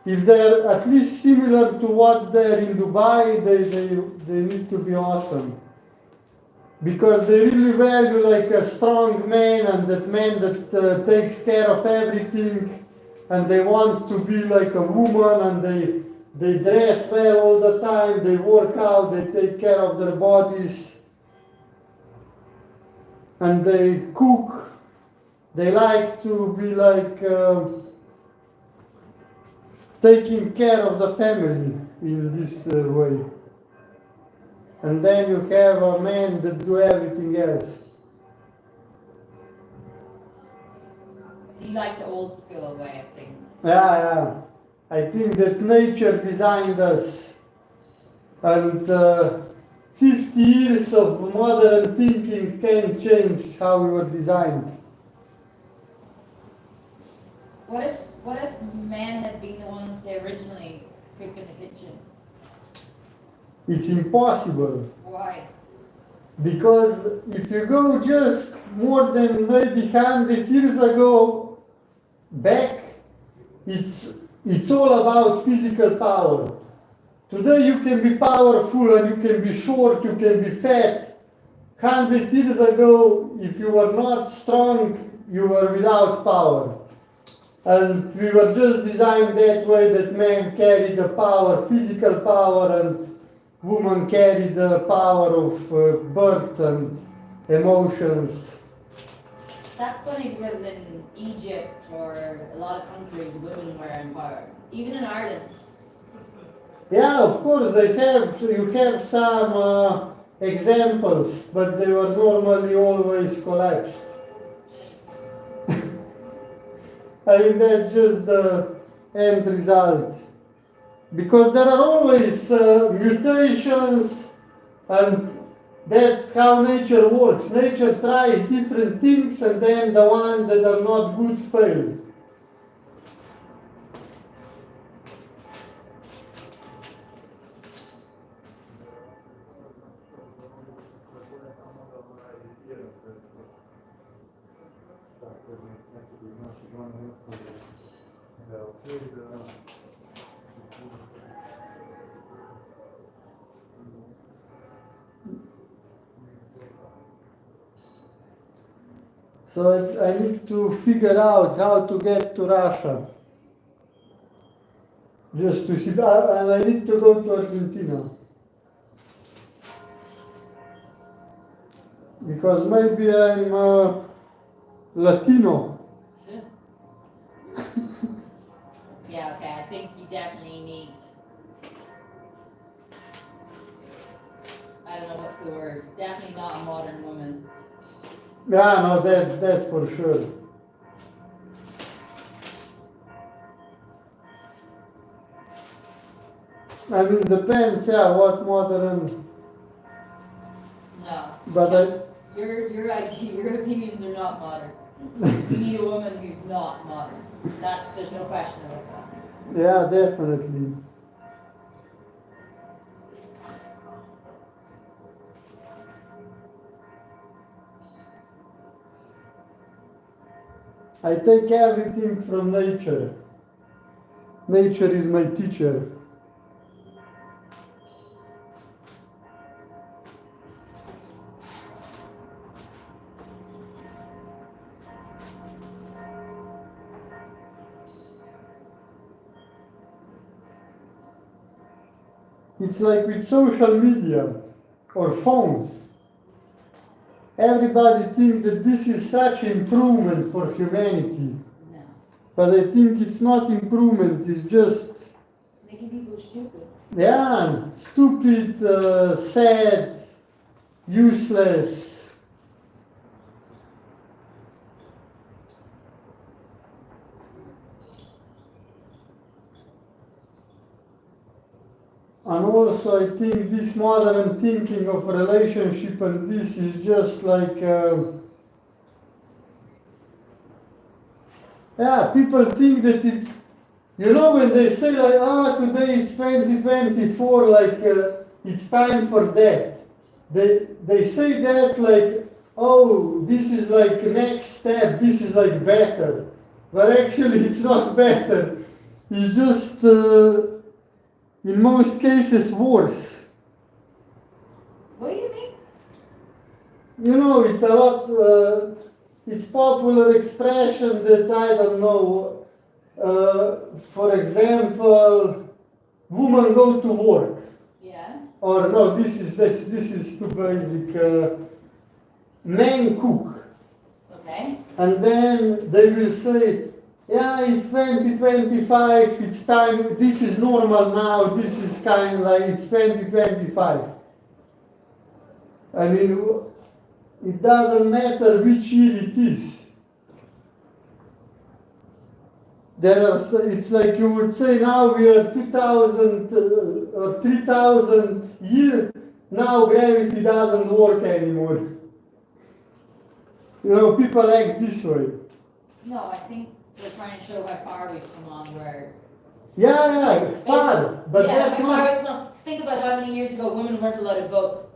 if they're at least similar to what they're in Dubai, they need to be awesome. Because they really value like a strong man and that man that takes care of everything, and they want to be like a woman, and they dress well all the time, they work out, they take care of their bodies, and they cook. They like to be like taking care of the family in this way. And then you have a man that do everything else. So you like the old school way of thinking? Yeah. I think that nature designed us. And 50 years of modern thinking can change how we were designed. What if men had been the ones to originally cook in the kitchen? It's impossible. Why? Because if you go just more than maybe 100 years ago back, it's all about physical power. Today you can be powerful and you can be short, you can be fat. 100 years ago, if you were not strong, you were without power. And we were just designed that way, that men carry the power, physical power, and women carry the power of birth and emotions. That's funny because in Egypt or a lot of countries, women were in power. Even in Ireland. Yeah, of course, you have some examples, but they were normally always collapsed. I mean, that's just the end result. Because there are always mutations, and that's how nature works. Nature tries different things, and then the ones that are not good fail. So I need to figure out how to get to Russia. Just to see, and I need to go to Argentina. Because maybe I'm Latino. Yeah, okay, I think you definitely need, I don't know what's the word, definitely not a modern woman. Yeah, no, that's for sure. I mean, depends, yeah, what modern. No. But Your idea, your opinions are not modern. You need a woman who's not modern. There's no question about that. Yeah, definitely. I take everything from nature. Nature is my teacher. It's like with social media or phones. Everybody thinks that this is such improvement for humanity. No. But I think it's not improvement, it's just, It's making people stupid. yeah, stupid, sad, useless. And also I think this modern thinking of relationship and this is just like, yeah, people think that it, when they say like, today it's 2024, like it's time for that. They say that like, oh, this is like next step, this is like better. But actually it's not better. It's just, in most cases, worse. What do you mean? It's a lot, it's popular expression that I don't know, for example, women go to work. Yeah. Or no, this is too basic. Men cook. Okay. And then they will say, yeah, it's 2025, it's time, this is normal now, this is kind of like, it's 2025. I mean, it doesn't matter which year it is. It's like you would say now we are 2000 or 3000 year, now gravity doesn't work anymore. People act this way. No, I think we're trying to show how far we've come on where. Yeah, far, but Yeah, that's how far not. we've come. Think about how many years ago women weren't allowed to vote.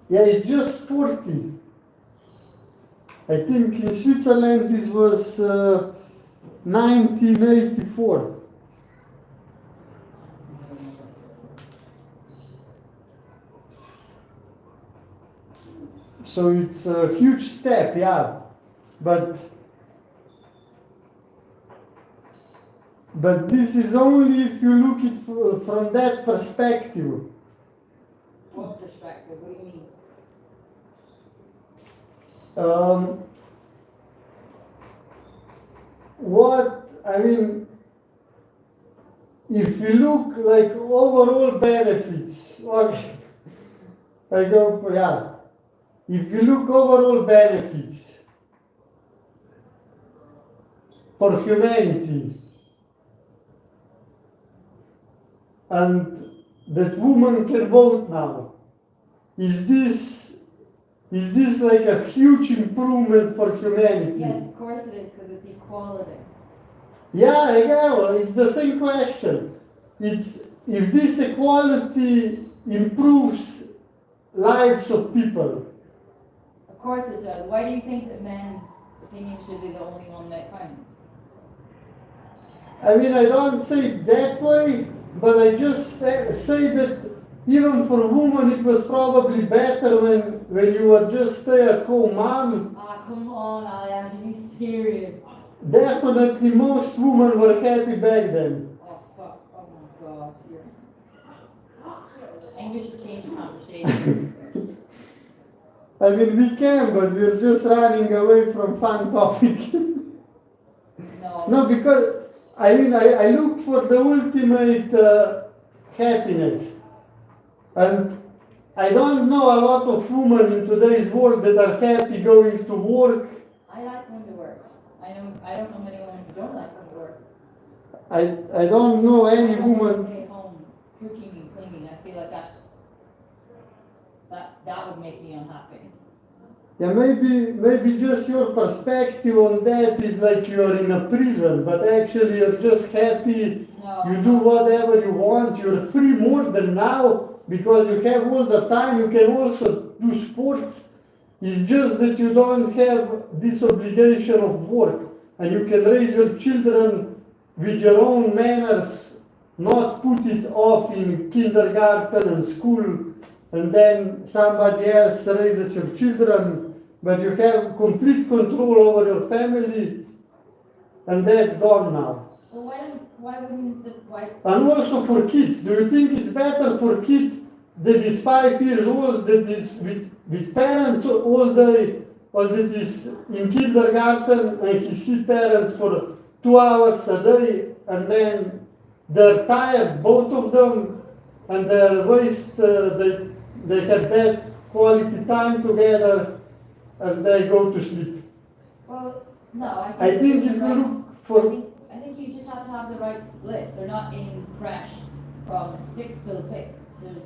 Yeah, it's just 40. I think in Switzerland this was 1984. So it's a huge step, yeah. But this is only if you look it from that perspective. What perspective? What do you mean? What I mean, if you look like overall benefits, okay, I go yeah. If you look overall benefits for humanity, and that women can vote now, is this like a huge improvement for humanity? Yes, of course it is, because it's equality. Yeah, well, it's the same question. It's if this equality improves lives of people. Of course it does. Why do you think that men's opinion should be the only one that counts? I mean, I don't say it that way, but I just say that even for women it was probably better when you were just stay-at-home mom. Ah, come on, Ali, have to be serious. Definitely most women were happy back then. Oh, fuck. Oh, my God. I think we should change the conversation. I mean, we can, but we're just running away from fun topic. No. No, because I mean, I look for the ultimate happiness. And I don't know a lot of women in today's world that are happy going to work. I like going to work. I don't know many women who don't like going to work. I don't know any I don't want to woman. stay at home cooking and cleaning. I feel like that would make me unhappy. Yeah, maybe just your perspective on that is like you are in a prison, but actually you're just happy. No. You do whatever you want. You're free more than now because you have all the time. You can also do sports. It's just that you don't have this obligation of work, and you can raise your children with your own manners, not put it off in kindergarten and school, and then somebody else raises your children. But you have complete control over your family, and that's gone now. Well, why wouldn't the And also for kids, do you think it's better for kid that is 5 years old, that is with parents all day, or that is in kindergarten and he sees parents for 2 hours a day, and then they're tired, both of them, and they're they have bad quality time together, and they go to sleep. Well, no, I think if you look for I think you just have to have the right split. They're not in crash from 6 till 6. There's,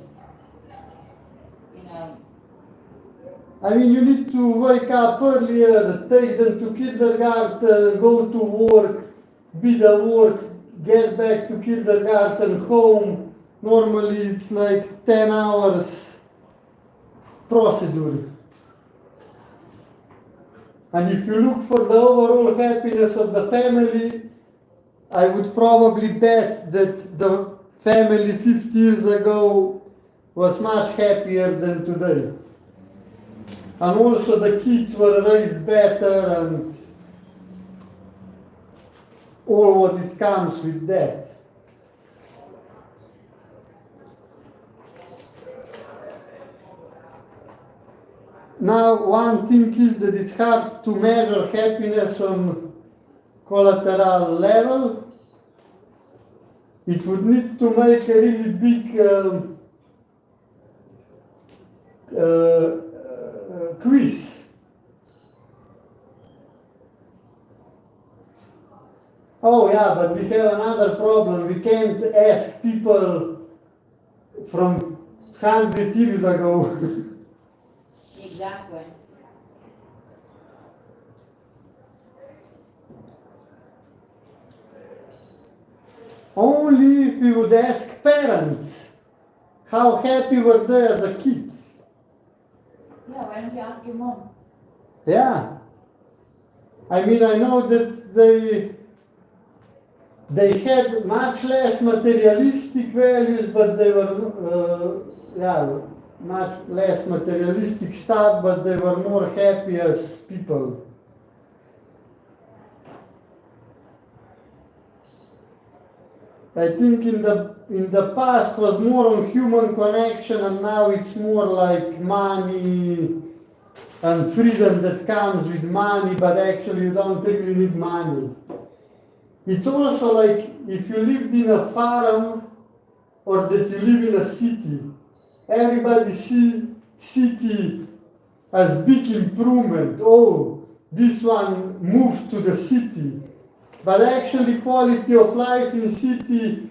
I mean, you need to wake up earlier, take them to kindergarten, go to work, be the work, get back to kindergarten, home. Normally it's like 10 hours procedure. And if you look for the overall happiness of the family, I would probably bet that the family 50 years ago was much happier than today. And also the kids were raised better and all what it comes with that. Now, one thing is that it's hard to measure happiness on collateral level. It would need to make a really big quiz. Oh yeah, but we have another problem. We can't ask people from 100 years ago. Exactly. Only if we would ask parents how happy were they as a kid. Yeah, why don't you ask your mom? Yeah. I mean, I know that they had much less materialistic values, but they were, much less materialistic stuff, but they were more happy as people. I think in the past was more on human connection, and now it's more like money and freedom that comes with money, but actually you don't really need money. It's also like if you lived in a farm or that you live in a city. Everybody see city as big improvement. Oh, this one moved to the city. But actually quality of life in city,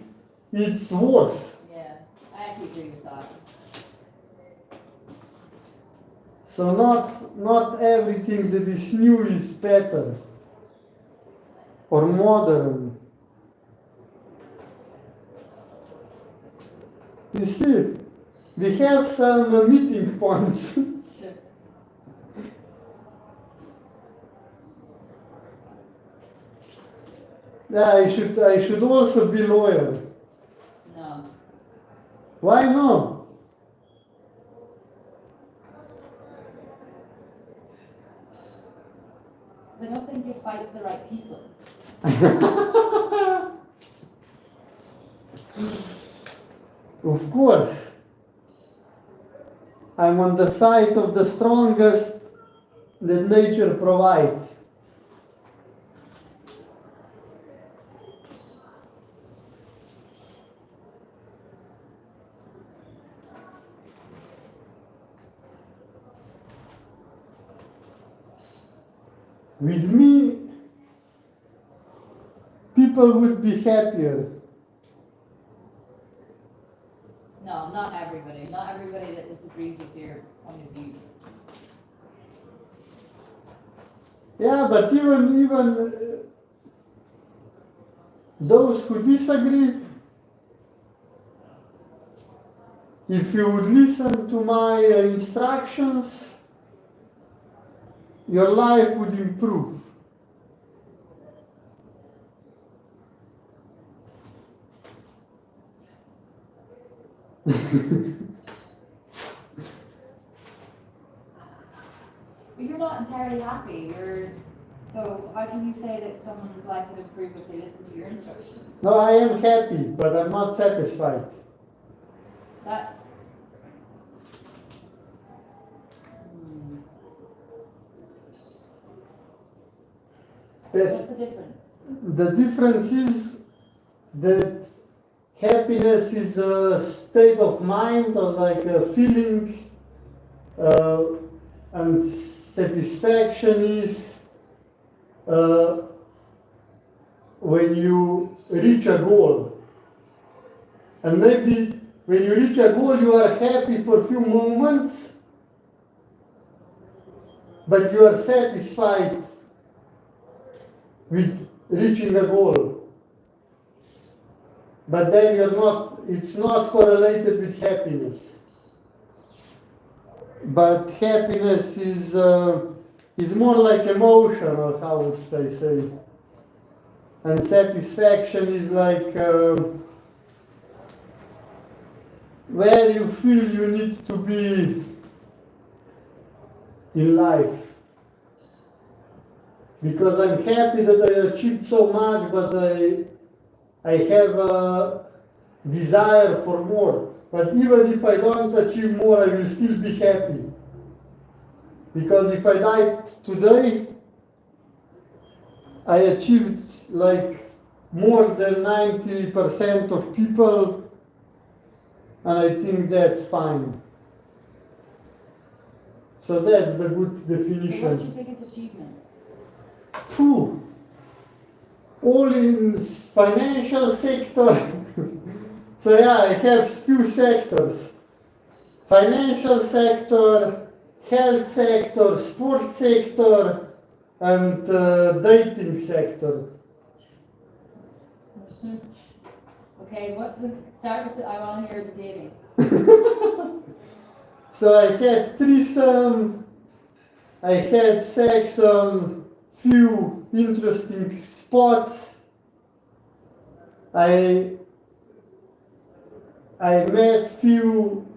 it's worse. Yeah, I actually agree with that. So not everything that is new is better or modern. You see, we have some meeting points. Sure. Yeah, I should also be loyal. No. Why no? I don't think you fight the right people. Of course. I'm on the side of the strongest that nature provides. With me, people would be happier. No, not everybody. Not everybody that disagrees with your point of view. Yeah, but even those who disagree, if you would listen to my instructions, your life would improve. But you're not entirely happy. So how can you say that someone's life would improve if they listen to your instructions? No, I am happy, but I'm not satisfied. That's... That's What's the difference? the difference is that happiness is a state of mind or like a feeling, and satisfaction is when you reach a goal. And maybe when you reach a goal you are happy for a few moments, but you are satisfied with reaching a goal. But then it's not correlated with happiness. But happiness is more like emotion, or how would I say? And satisfaction is like where you feel you need to be in life. Because I'm happy that I achieved so much, but I have a desire for more. But even if I don't achieve more, I will still be happy. Because if I died today, I achieved like more than 90% of people, and I think that's fine. So that's the good So what's definition. your biggest achievement? Two. All in financial sector. So yeah, I have few sectors. Financial sector, health sector, sports sector, and dating sector. Okay, start with I want to hear the dating. So I had threesome, I had sex on few interesting spots. I met few,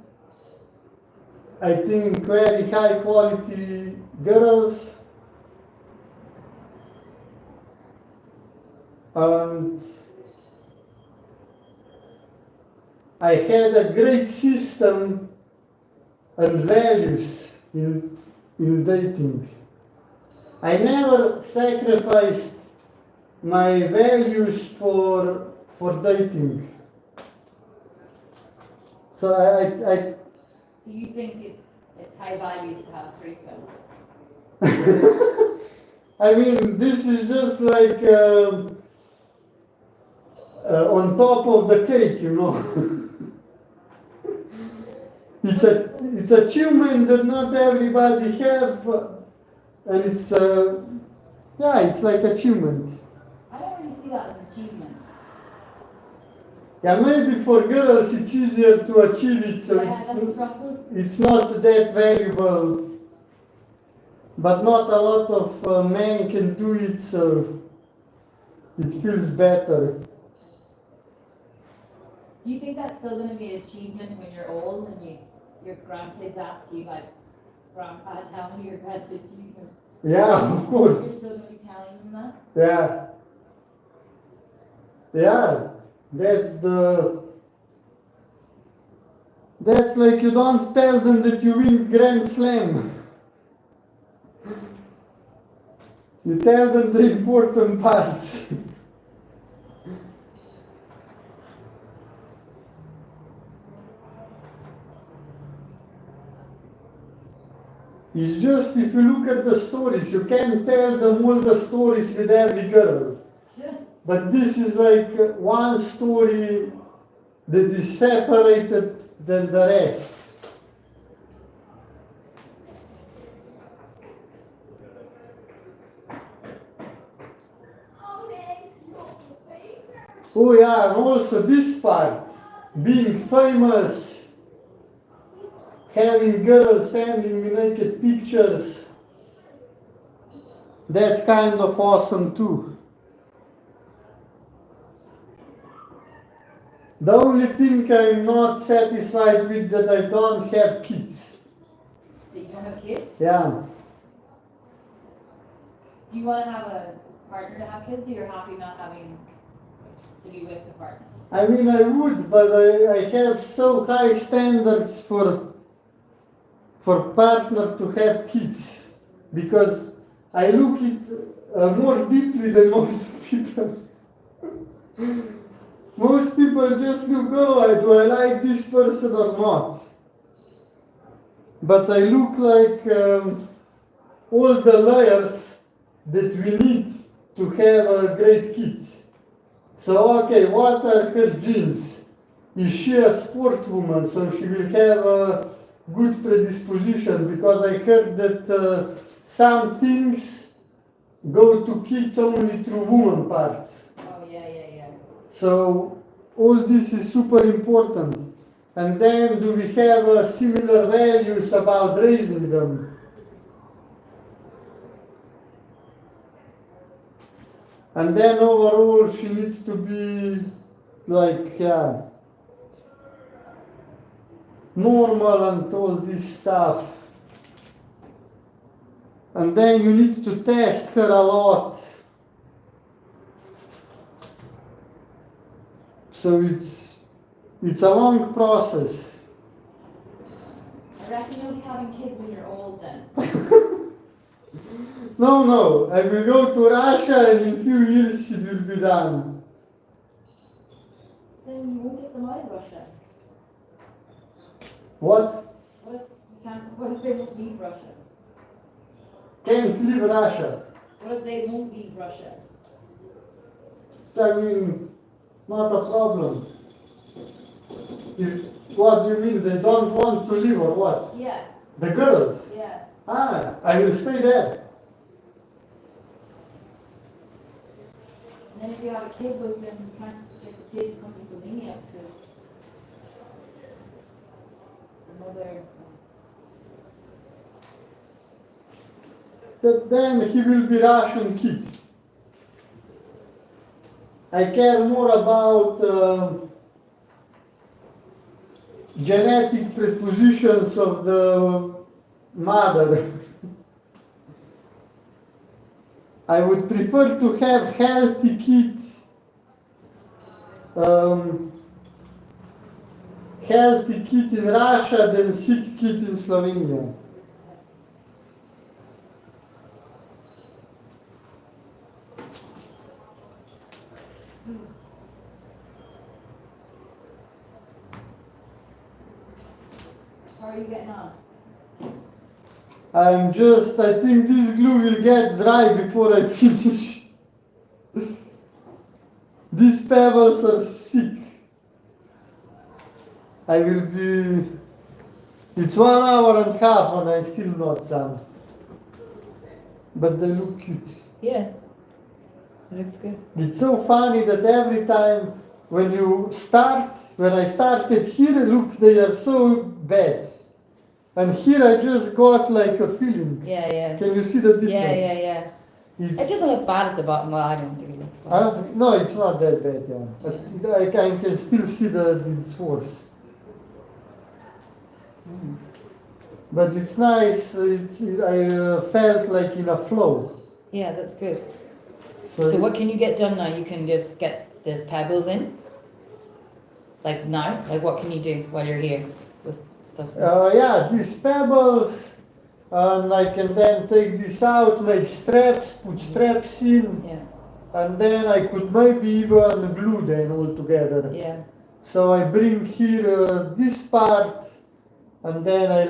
I think, very high quality girls. And I had a great system and values in dating. I never sacrificed my values for dating. So So you think it's high values to have threesome? I mean, this is just like on top of the cake, you know. It's achievement that not everybody have, and it's it's like achievement. I don't really see that as an achievement. Yeah, maybe for girls it's easier to achieve it, so it's not that valuable. But not a lot of men can do it, so it feels better. Do you think that's still going to be an achievement when you're old and your grandkids ask you, like, Grandpa, tell me your best achievement? Yeah, of course. You're still going to be telling them that? Yeah. Yeah, that's like you don't tell them that you win Grand Slam. You tell them the important parts. It's just if you look at the stories, you can't tell them all the stories with every girl. But this is like one story that is separated than the rest. Oh yeah, and also this part, being famous, having girls sending me naked pictures, that's kind of awesome too. The only thing I'm not satisfied with that I don't have kids. That you don't have kids? Yeah. Do you want to have a partner to have kids, or you're happy not having to be with the partner? I mean, I would, but I have so high standards for partner to have kids, because I look it more deeply than most people. Most people just look, oh, do I like this person or not? But I look like all the layers that we need to have great kids. So, okay, what are her genes? Is she a sport woman, so she will have a good predisposition? Because I heard that some things go to kids only through woman parts. Oh, yeah. So all this is super important. And then do we have similar values about raising them? And then overall she needs to be like, normal and all this stuff. And then you need to test her a lot. So it's a long process. I reckon you'll be having kids when you're old then. No, I will go to Russia and in few years it will be done. Then you won't get them out of Russia. What? What if they won't leave Russia? Can't leave Russia. What if they won't leave Russia? I mean, not a problem. What do you mean? They don't want to leave or what? Yeah. The girls? Yeah. I will stay there. And then if you have a kid with them, you can't get the kid to come to Slovenia. there. But then he will be Russian kid. I care more about genetic predispositions of the mother. I would prefer to have healthy kids, healthy kid in Russia than sick kid in Slovenia. How are you getting on? I think this glue will get dry before I finish. These pebbles are sick. It's 1 hour and a half and I'm still not done. But they look cute. Yeah. It looks good. It's so funny that every time when I started here, look, they are so bad. And here I just got like a feeling. Yeah, yeah. Can you see the difference? Yeah. It doesn't look bad at the bottom. Well, I don't think it looks bad. No, it's not that bad, yeah. But I can still see it's worse. But it's nice. I felt like in a flow. Yeah, that's good. So what can you get done now? You can just get the pebbles in? Like now? Like what can you do while you're here with stuff? Yeah, these pebbles, and I can then take this out, make straps, put straps in, Yeah. and then I could maybe even glue them all together. Yeah. So I bring here this part, and then I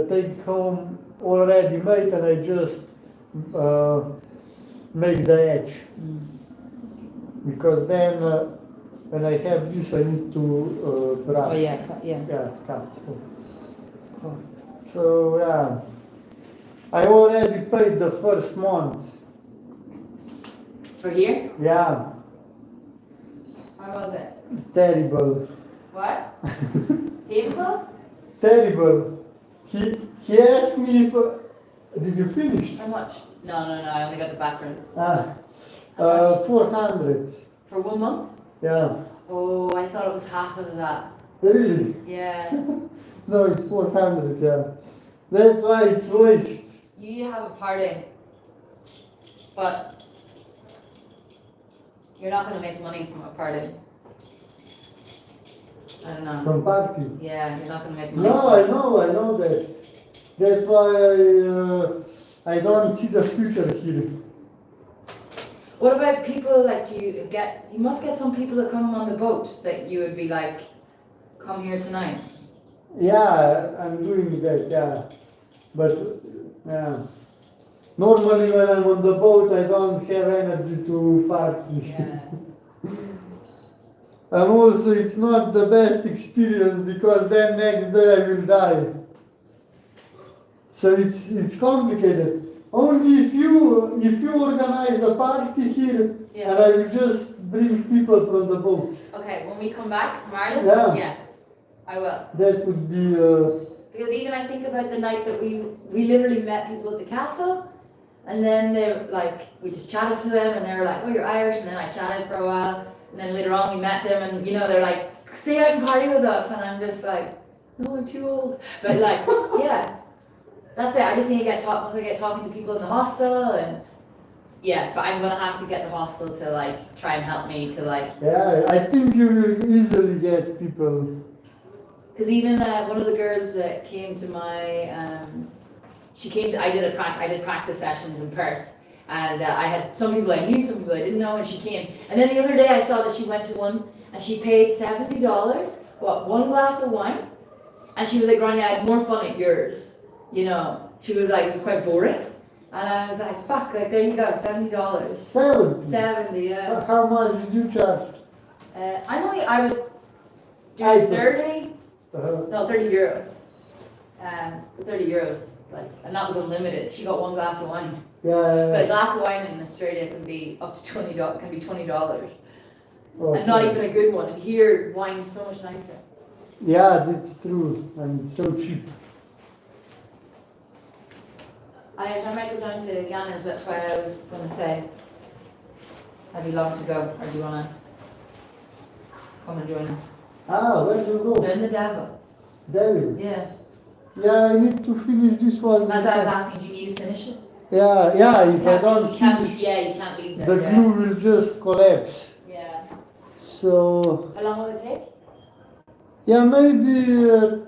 take home already made, and I just make the edge. Because then when I have this, I need to brush. Oh yeah, yeah. Yeah, cut. Cool. So yeah, I already paid the first month. For here? Yeah, How was it? terrible. What? Painful? Terrible. He asked me if did you finish? How much? No, I only got the background. 400. For 1 month? Yeah. Oh, I thought it was half of that. Really? Yeah. No, it's 400. Yeah. That's why it's waste. You have a party, but you're not going to make money from a party. I don't know. From party. Yeah, you're not going to make money. No, I know that. That's why I don't see the future here. What about people like you must get some people that come on the boat that you would be like, come here tonight. Yeah, I'm doing that, yeah. But, yeah. Normally when I'm on the boat, I don't have energy to party. Yeah. And also it's not the best experience because then next day I will die. So it's complicated. Only if you organize a party here, Yeah. and I will just bring people from the boat. Okay, when we come back from Ireland, Yeah. I will. That would be. Because even I think about the night that we literally met people at the castle, and then they like we just chatted to them, and they were like, "Oh, you're Irish," and then I chatted for a while, and then later on we met them, and they're like, "Stay out and party with us," and I'm just like, "No, I'm too old." But like, yeah, that's it. I just need to get talking to people in the hostel, and yeah, but I'm gonna have to get the hostel to like try and help me to like. Yeah, I think you will easily get people. Because even one of the girls that came to my, I did practice sessions in Perth, and I had some people I knew, some people I didn't know, and she came. And then the other day I saw that she went to one, and she paid $70, one glass of wine, and she was like, "Grania, I had more fun at yours." She was like, it was quite boring, and I was like, "Fuck, like there you go, $70." 70, yeah. How much did you charge? I was doing 30. No, 30 euros. So 30 euros, and that was unlimited. She got one glass of wine. Yeah. But a glass of wine in Australia can be up to $20. Can be $20, Okay. and not even a good one. And here, wine is so much nicer. Yeah, that's true. And it's so cheap. I might go down to Yana's, that's why I was going to say, have you long to go, or do you want to come and join us? Ah, where do you go? They're in the Devil. David. Yeah. Yeah, I need to finish this one. That's why I was asking, do you need to finish it? Yeah, if I don't You can't finish, leave, yeah, you can't leave it. the yeah. glue will just collapse. Yeah. So, How long will it take? yeah, maybe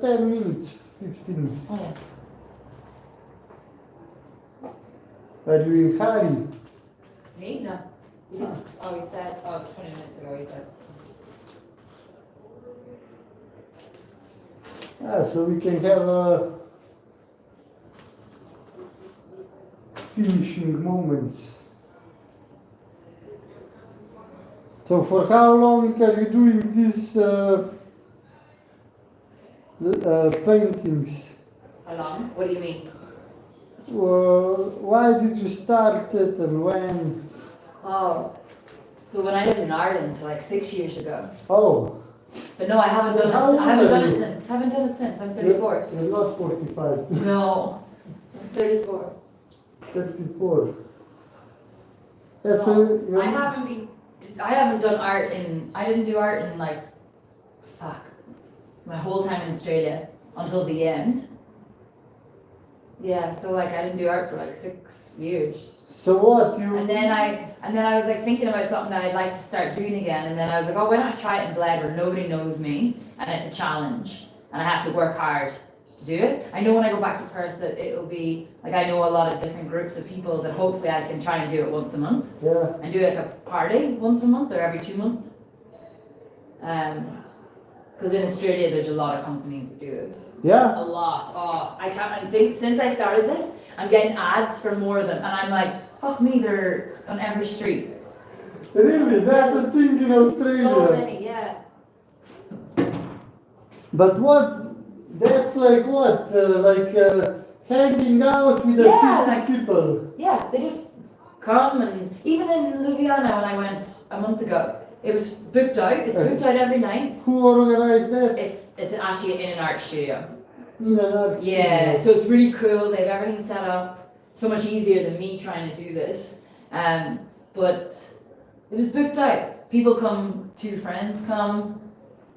10 minutes, 15. Oh, yeah. Are you in hurry? Me? No. He said, 20 minutes ago he said. So we can have finishing moments. So for how long are you doing these paintings? How long? What do you mean? Why did you start it and when? Oh, so when I lived in Ireland, so like 6 years ago. Oh. But no, I haven't done How it. I haven't old are done it you? since. Haven't done it since. I'm 34. You're not 45. No, I'm 34. 34. Yeah, so No, you're I haven't done art in. I didn't do art in like, my whole time in Australia until the end. Yeah, so like I didn't do art for like 6 years. So what you? And then I was like thinking about something that I'd like to start doing again. And then I was like, oh, why don't I try it in Bled where nobody knows me and it's a challenge and I have to work hard to do it. I know when I go back to Perth that it'll be like I know a lot of different groups of people that hopefully I can try and do it once a month. Yeah. And do like a party once a month or every 2 months. Because in Australia there's a lot of companies that do this. Yeah. A lot. Oh, I can't. I think since I started this, I'm getting ads for more of them, and I'm like, fuck me, they're on every street. Really, that's a thing in Australia. So many, yeah. But what? That's like what? Hanging out with Yeah, artistic people. Yeah, they just come, and even in Ljubljana when I went a month ago, it was booked out. It's booked out every night. Who organized that? It's actually in an art studio. In an art Yeah, studio. so it's really cool. They have everything set up. So much easier than me trying to do this. But it was booked out. People come, 2 friends come,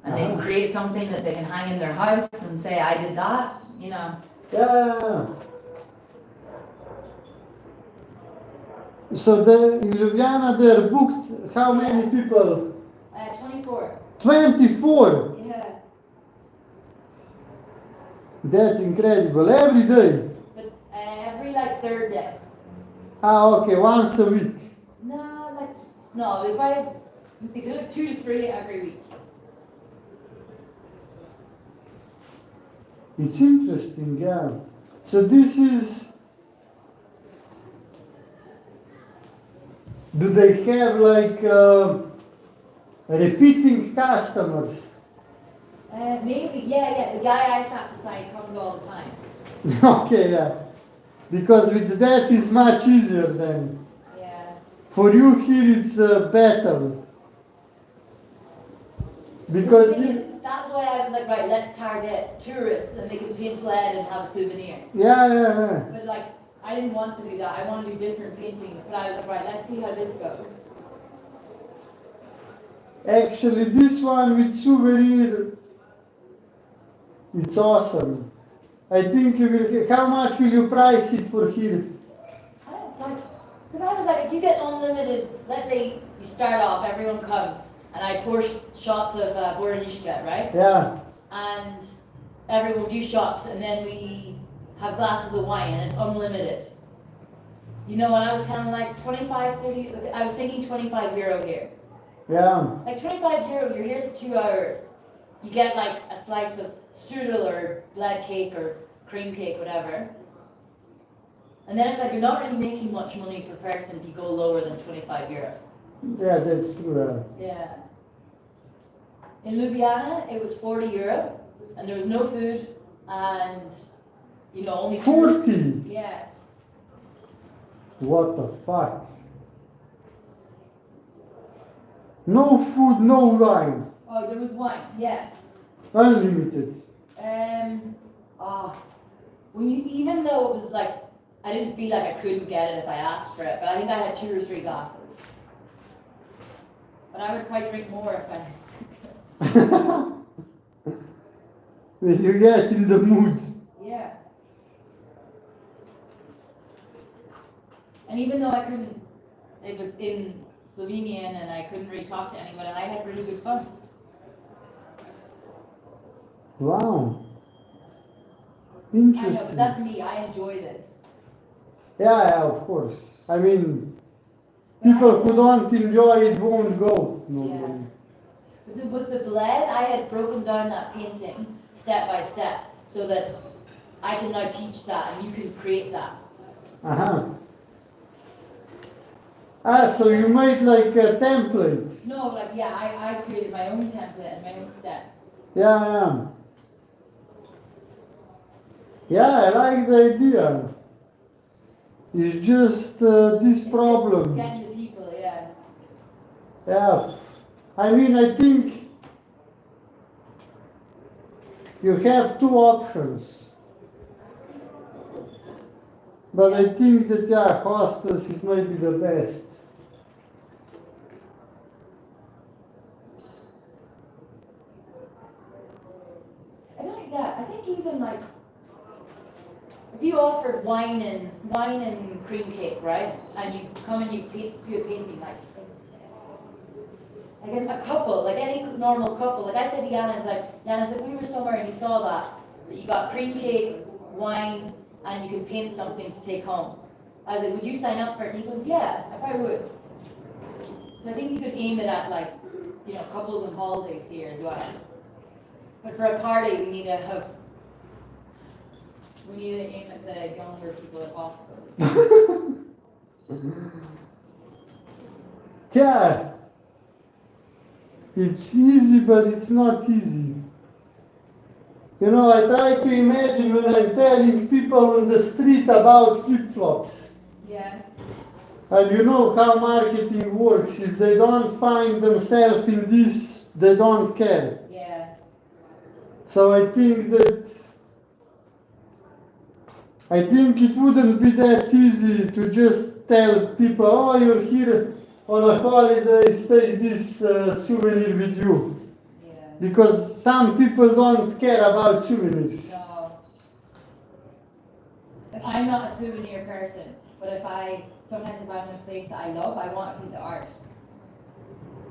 and they create something that they can hang in their house and say, I did that, you know. Yeah. So in Ljubljana they're booked how many people? 24. 24. Yeah. That's incredible. Every day. But every like 3rd day. Okay, once a week. No, we could have 2 to 3 every week. It's interesting, yeah. So this is. Do they have like repeating customers? Maybe, yeah. The guy I sat beside comes all the time. Okay, yeah. Because with that is much easier then. Yeah. For you here it's better. Because The thing is, that's why I was like, right, let's target tourists and they can paint Bled and have a souvenir. yeah. But like, I didn't want to do that. I want to do different paintings. But I was like, right, let's see how this goes. Actually, this one with souvenir, it's awesome. I think you will. How much will you price it for here? I don't like, because I was like, if you get unlimited, let's say you start off, everyone comes, and I pour shots of Boranishka, right? Yeah. And everyone do shots, and then we have glasses of wine, and it's unlimited. You know, and I was kind of like 25, 30, I was thinking 25 euro here. Yeah. Like 25 euro, you're here for 2 hours. You get like a slice of strudel or Bled cake or cream cake, whatever. And then it's like you're not really making much money per person if you go lower than 25 euro. Yeah, that's true. Yeah. In Ljubljana, it was 40 euro, and there was no food, and you know, only 40? Yeah. What the fuck? No food, no wine. Oh, there was wine, yeah. Unlimited. When you, even though it was like, I didn't feel like I couldn't get it if I asked for it, but I think I had 2 or 3 glasses. But I would probably drink more if I. When you get in the mood. Yeah. And even though I couldn't, it was in Slovenian and I couldn't really talk to anyone, and I had really good fun. Wow. I Interesting. know, but that's me. I enjoy this. Yeah, of course. I mean, people who don't enjoy it won't go normally. Yeah. With the bled, I had broken down that painting step by step so that I can now teach that and you can create that. So you made like a template. No, like, yeah, I created my own template and my own steps. Yeah. Yeah, I like the idea. It's just this problem. Getting the people, yeah. Yeah. I mean, I think you have 2 options. But I think that, yeah, hostels is maybe the best. I think even like, if you offered wine and cream cake, right? And you come and you do a painting, like a couple, like any normal couple. Like I said to Jana's like, we were somewhere and you saw that you got cream cake, wine, and you can paint something to take home. I was like, would you sign up for it? And he goes, yeah, I probably would. So I think you could aim it at like, you know, couples and holidays here as well. But for a party, we need to aim at the younger people if possible. Yeah. It's easy, but it's not easy. You know, I try to imagine when I'm telling people on the street about flip-flops. Yeah. And you know how marketing works. If they don't find themselves in this, they don't care. Yeah. So I think it wouldn't be that easy to just tell people, oh, you're here on a holiday, take this souvenir with you. Yeah. Because some people don't care about souvenirs. No. Like, I'm not a souvenir person, but sometimes if I'm in a place that I love, I want a piece of art.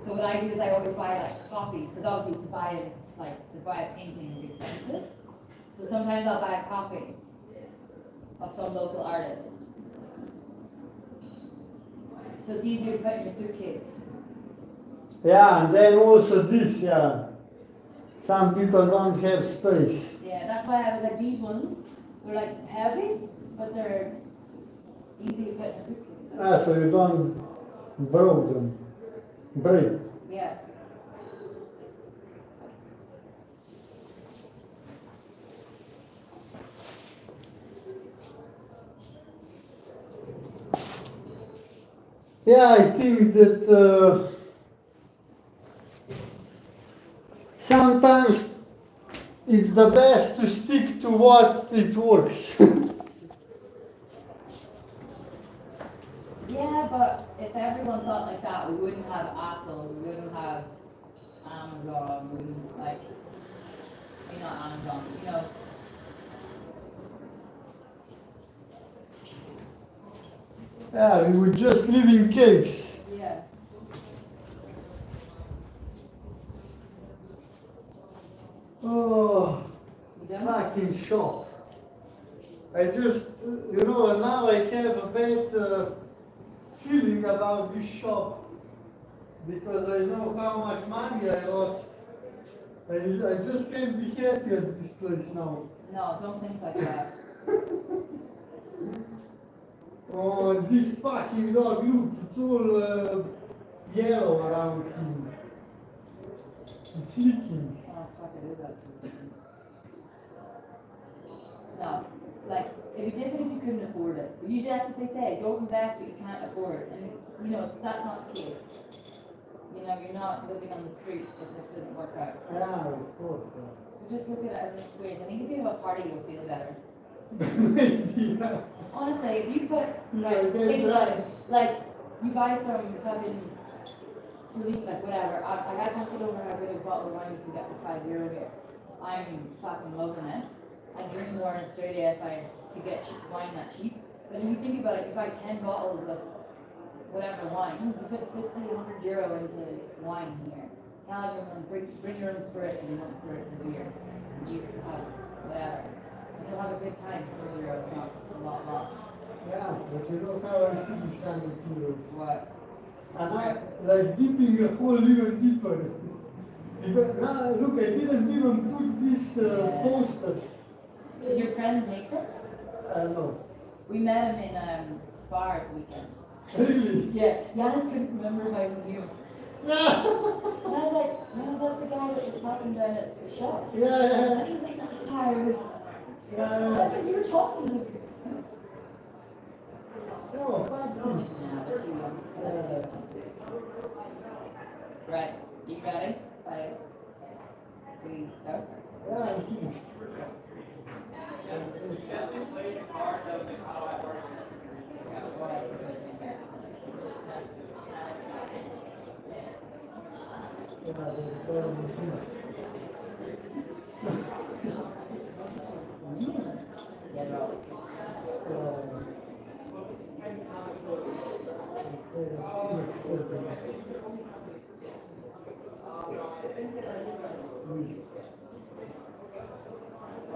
So what I do is I always buy like copies, because obviously to buy a painting is expensive. So sometimes I'll buy a copy of some local artist. So it's easier to put in your suitcase. Yeah, and then also this, yeah. Some people don't have space. Yeah, that's why I was like, these ones, they're like heavy, but they're easy to put in a suitcase. So you don't break. Yeah. Yeah, I think that sometimes it's the best to stick to what it works. Yeah, but if everyone thought like that, we wouldn't have Apple, we wouldn't have Amazon, we wouldn't not Amazon, you know. Yeah, we would just live in caves. Yeah. Oh, fucking shock. I just, now I have a bad feeling about this shop because I know how much money I lost. I just can't be happy at this place now. No, don't think like that. Oh, this fucking dog, look, it's all yellow around him. It's leaking. Oh, fuck, it is actually. No, like, it'd be different if you couldn't afford it. But usually that's what they say, don't invest what you can't afford. And, that's not the case. You know, you're not living on the street if this doesn't work out. Yeah, of course. So just look at it as an experience. I think if you have a party, you'll feel better. Maybe, yeah. Honestly, if you put, Yeah, like, that's take right. like, you buy some fucking Slovene, like whatever. I got to put over how good a bottle of wine you can get for €5 here. I'm fucking loving it. I'd drink more in Australia if I could get cheap wine that cheap. But if you think about it, you buy 10 bottles of whatever wine, you put €50, €100 into wine here. Tell everyone, bring your own spirit if you want spirits of beer. You have whatever. And you'll have a good time for €100, it's not a lot. Yeah, but you know how I see these kind of heroes. What? And I like dipping a hole even deeper. Because now, look, I didn't even put these posters. Did your friend make them? No. We met him in Spa at the weekend. Really? Yeah, Giannis couldn't remember how he knew. Yeah. And I was like, no, that's the guy that was talking down at the shop. Yeah. And he was like, that's Howard. I was Yeah. like, you were talking to him. Oh, fuck you. No, they're too young. Right, you ready? Right. We go. Yeah, I'm kidding. Yeah, they're terrible things. Yeah, they're all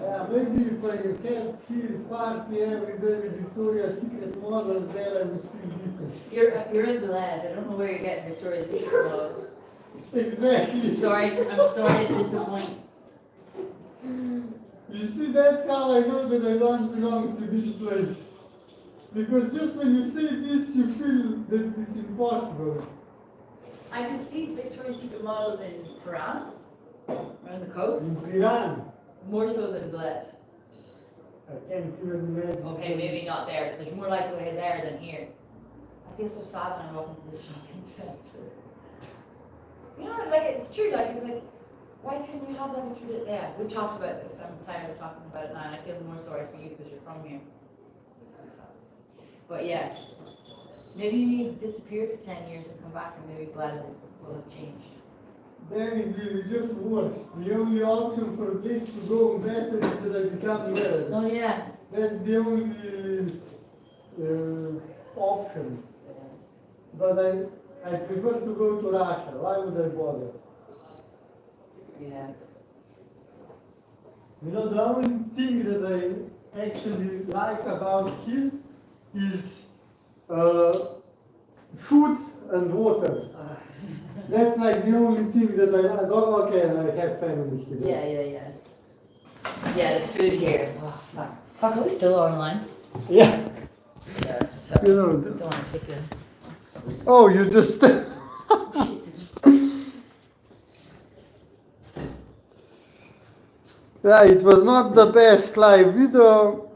Yeah, maybe if I had here party every day with Victoria's Secret models, then I would feel different. You're in Bled. I don't know where you're getting Victoria's Secret clothes. Exactly. I'm sorry to disappoint. You see, that's how I know that I don't belong to this place. Because just when you see this, you feel that it's impossible. I can see Victoria's Secret models in Iran, around the coast, In Iran, more so than Bled. I can't even imagine. Okay, maybe not there. There's more likelihood there than here. I feel so sad when I walk into this shopping center. You know, like it's true. Like it's like, why couldn't you have that in Trinidad? Yeah, we've talked about this. I'm tired of talking about it now, and I feel more sorry for you because you're from here. But yeah, maybe you need to disappear for 10 years and come back, and maybe Bled will have changed. Then it will be just worse. The only option for a place to go better is that I become there. Oh yeah. That's the only option. But I prefer to go to Russia. Why would I bother? Yeah. You know, the only thing that I actually like about here is food and water. That's like the only thing that I don't. Okay, and I have family here. Yeah. Yeah, the food here. Oh fuck. Fuck, are we still online? Yeah. Yeah. Sorry. You know. Don't want to take a. Oh, you just. Yeah, it was not the best live video.